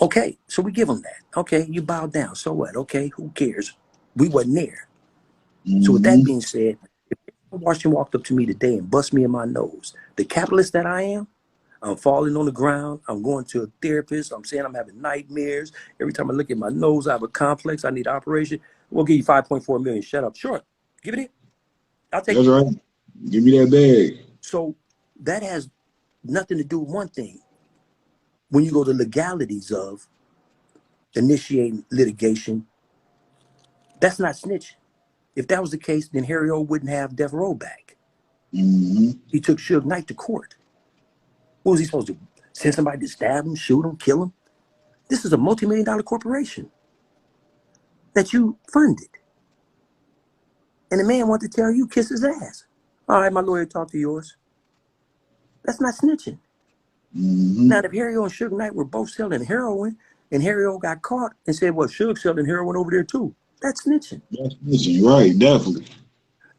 Okay, so we give them that. Okay, you bow down. So what? Okay, who cares? We wasn't there. So with that being said, if Washington walked up to me today and bust me in my nose, the capitalist that I am, I'm falling on the ground. I'm going to a therapist. I'm saying I'm having nightmares. Every time I look at my nose, I have a complex. I need an operation. We'll give you 5.4 million. Shut up. Sure. Give it in. I'll take it. That's right. Give me that bag. So that has nothing to do with one thing. When you go to legalities of initiating litigation, that's not snitching. If that was the case, then Harry O wouldn't have Death Row back. He took Suge Knight to court. What was he supposed to do? Send somebody to stab him, shoot him, kill him? This is a multi-million-dollar corporation that you funded. And the man wanted to tell you, kiss his ass. All right, my lawyer talked to yours. That's not snitching. Now, if Harry O and Suge Knight were both selling heroin, and Harry O got caught and said, well, Suge selling heroin over there too, that's snitching. That's snitching, right, definitely.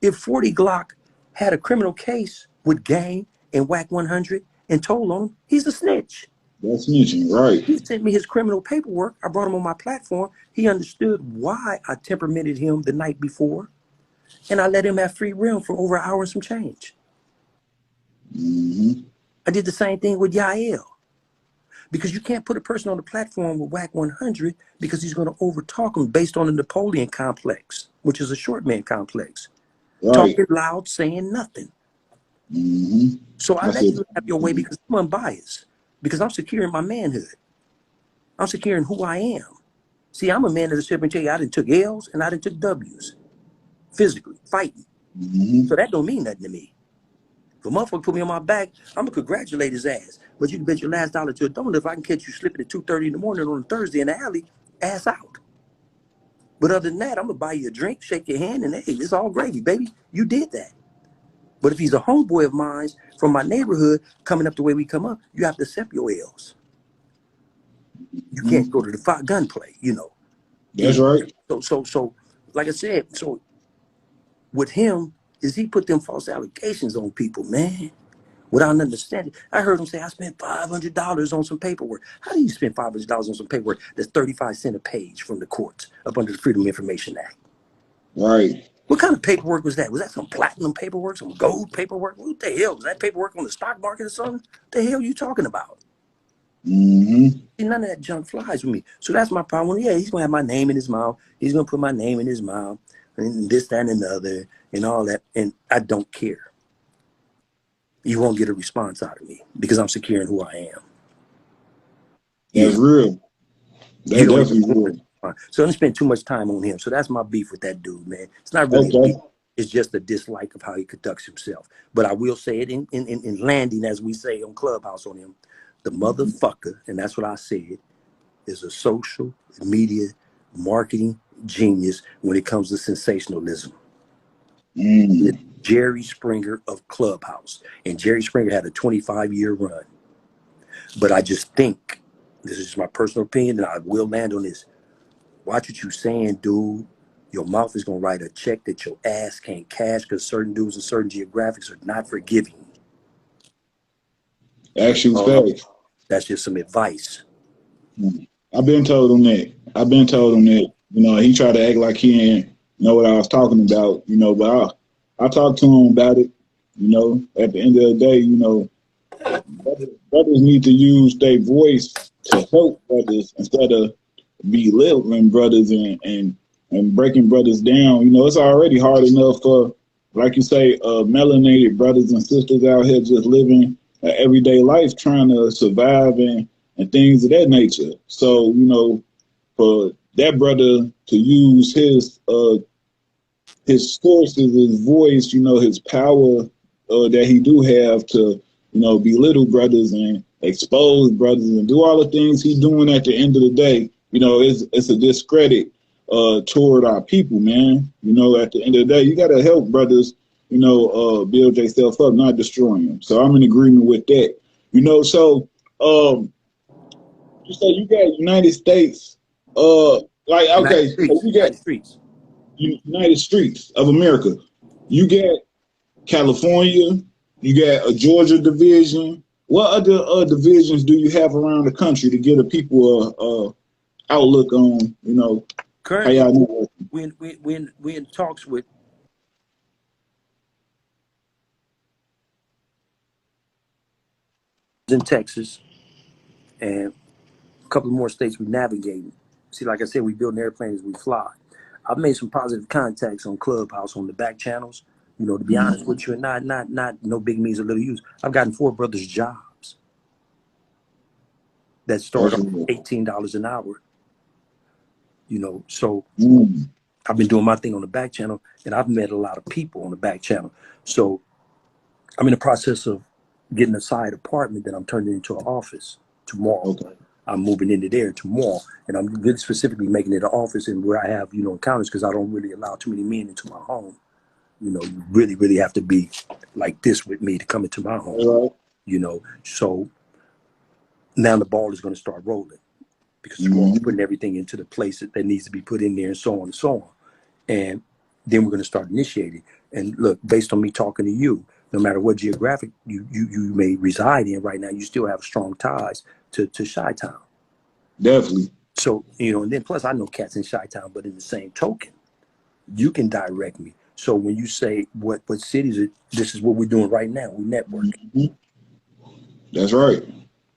If 40 Glock had a criminal case with Gang and Wack100 and told on him, he's a snitch. That's snitching, right. He sent me his criminal paperwork. I brought him on my platform. He understood why I temperamented him the night before, and I let him have free rein for over an hour and some change. I did the same thing with Yael. Because you can't put a person on the platform with Wack100 because he's going to overtalk him based on the Napoleon complex, which is a short man complex. Right. Talking loud, saying nothing. So I let you have your way because I'm unbiased. Because I'm securing my manhood. I'm securing who I am. See, I'm a man that'll sit up and tell you I done took L's and I done took W's. Physically, fighting. So that don't mean nothing to me. If a motherfucker put me on my back, I'm going to congratulate his ass. But you can bet your last dollar to a donut if I can catch you slipping at 2:30 in the morning on a Thursday in the alley, ass out. But other than that, I'm going to buy you a drink, shake your hand, and hey, it's all gravy, baby. You did that. But if he's a homeboy of mine from my neighborhood coming up the way we come up, you have to accept your L's. You can't go to the gunplay, you know. That's right. So, like I said, so with him, is he put them false allegations on people, man, without understanding. I heard him say, I spent $500 on some paperwork. How do you spend $500 on some paperwork that's 35 cents a page from the courts up under the Freedom of Information Act? Right. What kind of paperwork was that? Was that some platinum paperwork, some gold paperwork? What the hell? Was that paperwork on the stock market or something? What the hell are you talking about? Mm-hmm. None of that junk flies with me. So that's my problem. Yeah, he's going to have my name in his mouth. He's going to put my name in his mouth and this, that, and the other and all that. And I don't care. You won't get a response out of me because I'm secure in who I am. That's real. You That's don't definitely even real. so I don't spend too much time on him. So that's my beef with that dude, man. It's not really a Okay. beef. It's just a dislike of how he conducts himself. But I will say it in landing, as we say on Clubhouse on him, the motherfucker, and that's what I said, is a social media marketing genius when it comes to sensationalism. Mm. It's Jerry Springer of Clubhouse. And Jerry Springer had a 25-year run. But I just think, this is just my personal opinion, and I will land on this. Watch what you saying, dude. Your mouth is going to write a check that your ass can't cash because certain dudes and certain geographics are not forgiving. Actual facts. That's just some advice. I've been told him that. I've been told him that. You know, he tried to act like he didn't know what I was talking about. You know, but I talked to him about it. You know, at the end of the day, you know, brothers need to use their voice to help brothers instead of belittling brothers and breaking brothers down. You know, it's already hard enough for, like you say, melanated brothers and sisters out here just living an everyday life trying to survive and things of that nature. So, you know, for that brother to use his sources, his voice, you know, his power that he do have to, you know, belittle brothers and expose brothers and do all the things he's doing at the end of the day, you know, it's a discredit toward our people, man. You know, at the end of the day, you got to help brothers, you know, build themselves up, not destroying them. So I'm in agreement with that. You know, so you say you got United States, like, okay, so you got United Streets of America. You got California, you got a Georgia division. What other divisions do you have around the country to give the people a outlook on, you know, currently, how y'all we in talks with in Texas and a couple more states we navigating. See, like I said, we build an airplane as we fly. I've made some positive contacts on Clubhouse on the back channels. You know, to be honest with you, and not no big means or little use. I've gotten 4 brothers jobs that start off $18 an hour. You know, so I've been doing my thing on the back channel, and I've met a lot of people on the back channel. So I'm in the process of getting a side apartment that I'm turning into an office tomorrow. Okay. I'm moving into there tomorrow, and I'm really specifically making it an office and where I have, you know, encounters because I don't really allow too many men into my home. You know, you really, really have to be like this with me to come into my home. You know, so now the ball is going to start rolling because tomorrow I'm putting everything into the place that needs to be put in there and so on and so on. And then we're going to start initiating. And look, based on me talking to you, no matter what geographic you may reside in right now, you still have strong ties to Chi-Town. Definitely. So, you know, and then plus I know cats in Chi-Town, but in the same token, you can direct me. So when you say what cities are, this is what we're doing right now. We're networking. That's right.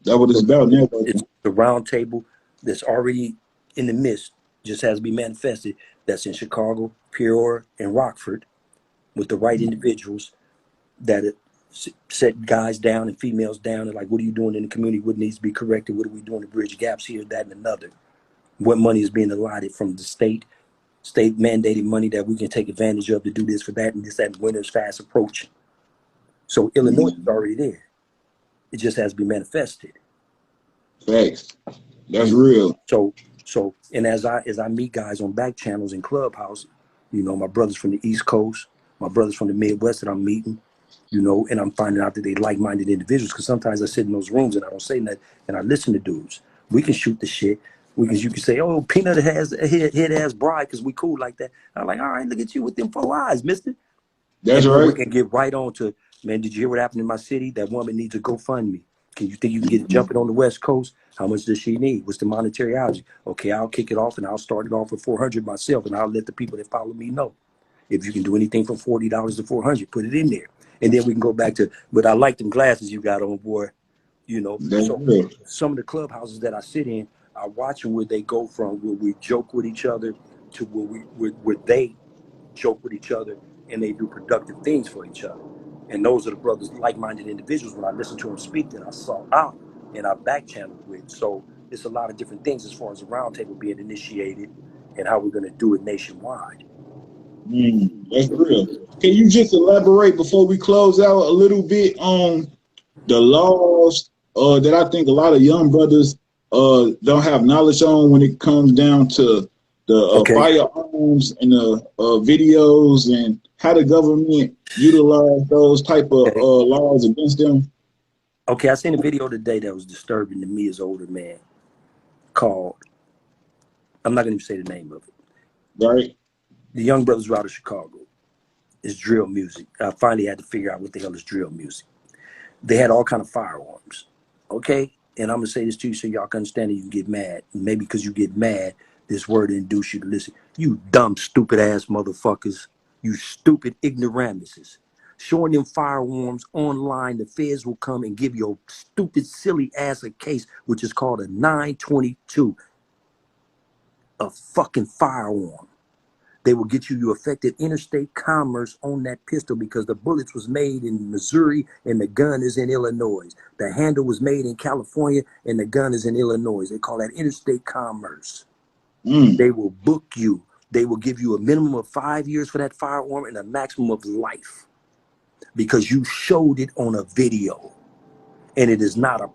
That's what it's about, networking. It's the round table that's already in the midst, just has to be manifested. That's in Chicago, Peoria, and Rockford with the right individuals that set guys down and females down and like, what are you doing in the community? What needs to be corrected? What are we doing to bridge gaps here, that, and another? What money is being allotted from the state mandated money that we can take advantage of to do this for that and this, that, winter's fast approaching. So Illinois is already there. It just has to be manifested. Facts. That's real. So, and as I meet guys on back channels in Clubhouse, you know, my brothers from the East Coast, my brothers from the Midwest that I'm meeting, you know, and I'm finding out that they like-minded individuals because sometimes I sit in those rooms and I don't say nothing and I listen to dudes. We can shoot the shit. You can say, oh, Peanut has a head ass Bry because we cool like that. I'm like, all right, look at you with them 4 eyes, mister. That's and right. We can get right on to, man, did you hear what happened in my city? That woman needs a GoFundMe. Can you think you can get it jumping on the West Coast? How much does she need? What's the monetary object? Okay, I'll kick it off and I'll start it off with 400 myself and I'll let the people that follow me know. If you can do anything from $40 to $400, put it in there. And then we can go back to, but I like them glasses you got on, boy. You know, That's so real. some of the clubhouses that I sit in, I watch them where they go from where we joke with each other to where they joke with each other and they do productive things for each other. And those are the brothers, like-minded individuals. When I listen to them speak, that I saw out and I back channeled with. So it's a lot of different things as far as the roundtable being initiated and how we're going to do it nationwide. That's real. Can you just elaborate before we close out a little bit on the laws that I think a lot of young brothers don't have knowledge on when it comes down to the firearms and the videos and how the government utilize those type of laws against them? Okay, I seen a video today that was disturbing to me as an older man called, I'm not going to say the name of it. Right. The young brothers were out of Chicago. It's drill music. I finally had to figure out what the hell is drill music. They had all kind of firearms. Okay? And I'm going to say this to you so y'all can understand it. You can get mad. Maybe because you get mad, this word induce you to listen. You dumb, stupid ass motherfuckers. You stupid ignoramuses. Showing them firearms online, the feds will come and give you a stupid, silly ass a case, which is called a 922. A fucking firearm. They will get you affected interstate commerce on that pistol because the bullets was made in Missouri and the gun is in Illinois. The handle was made in California and the gun is in Illinois. They call that interstate commerce. They will book you. They will give you a minimum of 5 years for that firearm and a maximum of life because you showed it on a video. And it is not a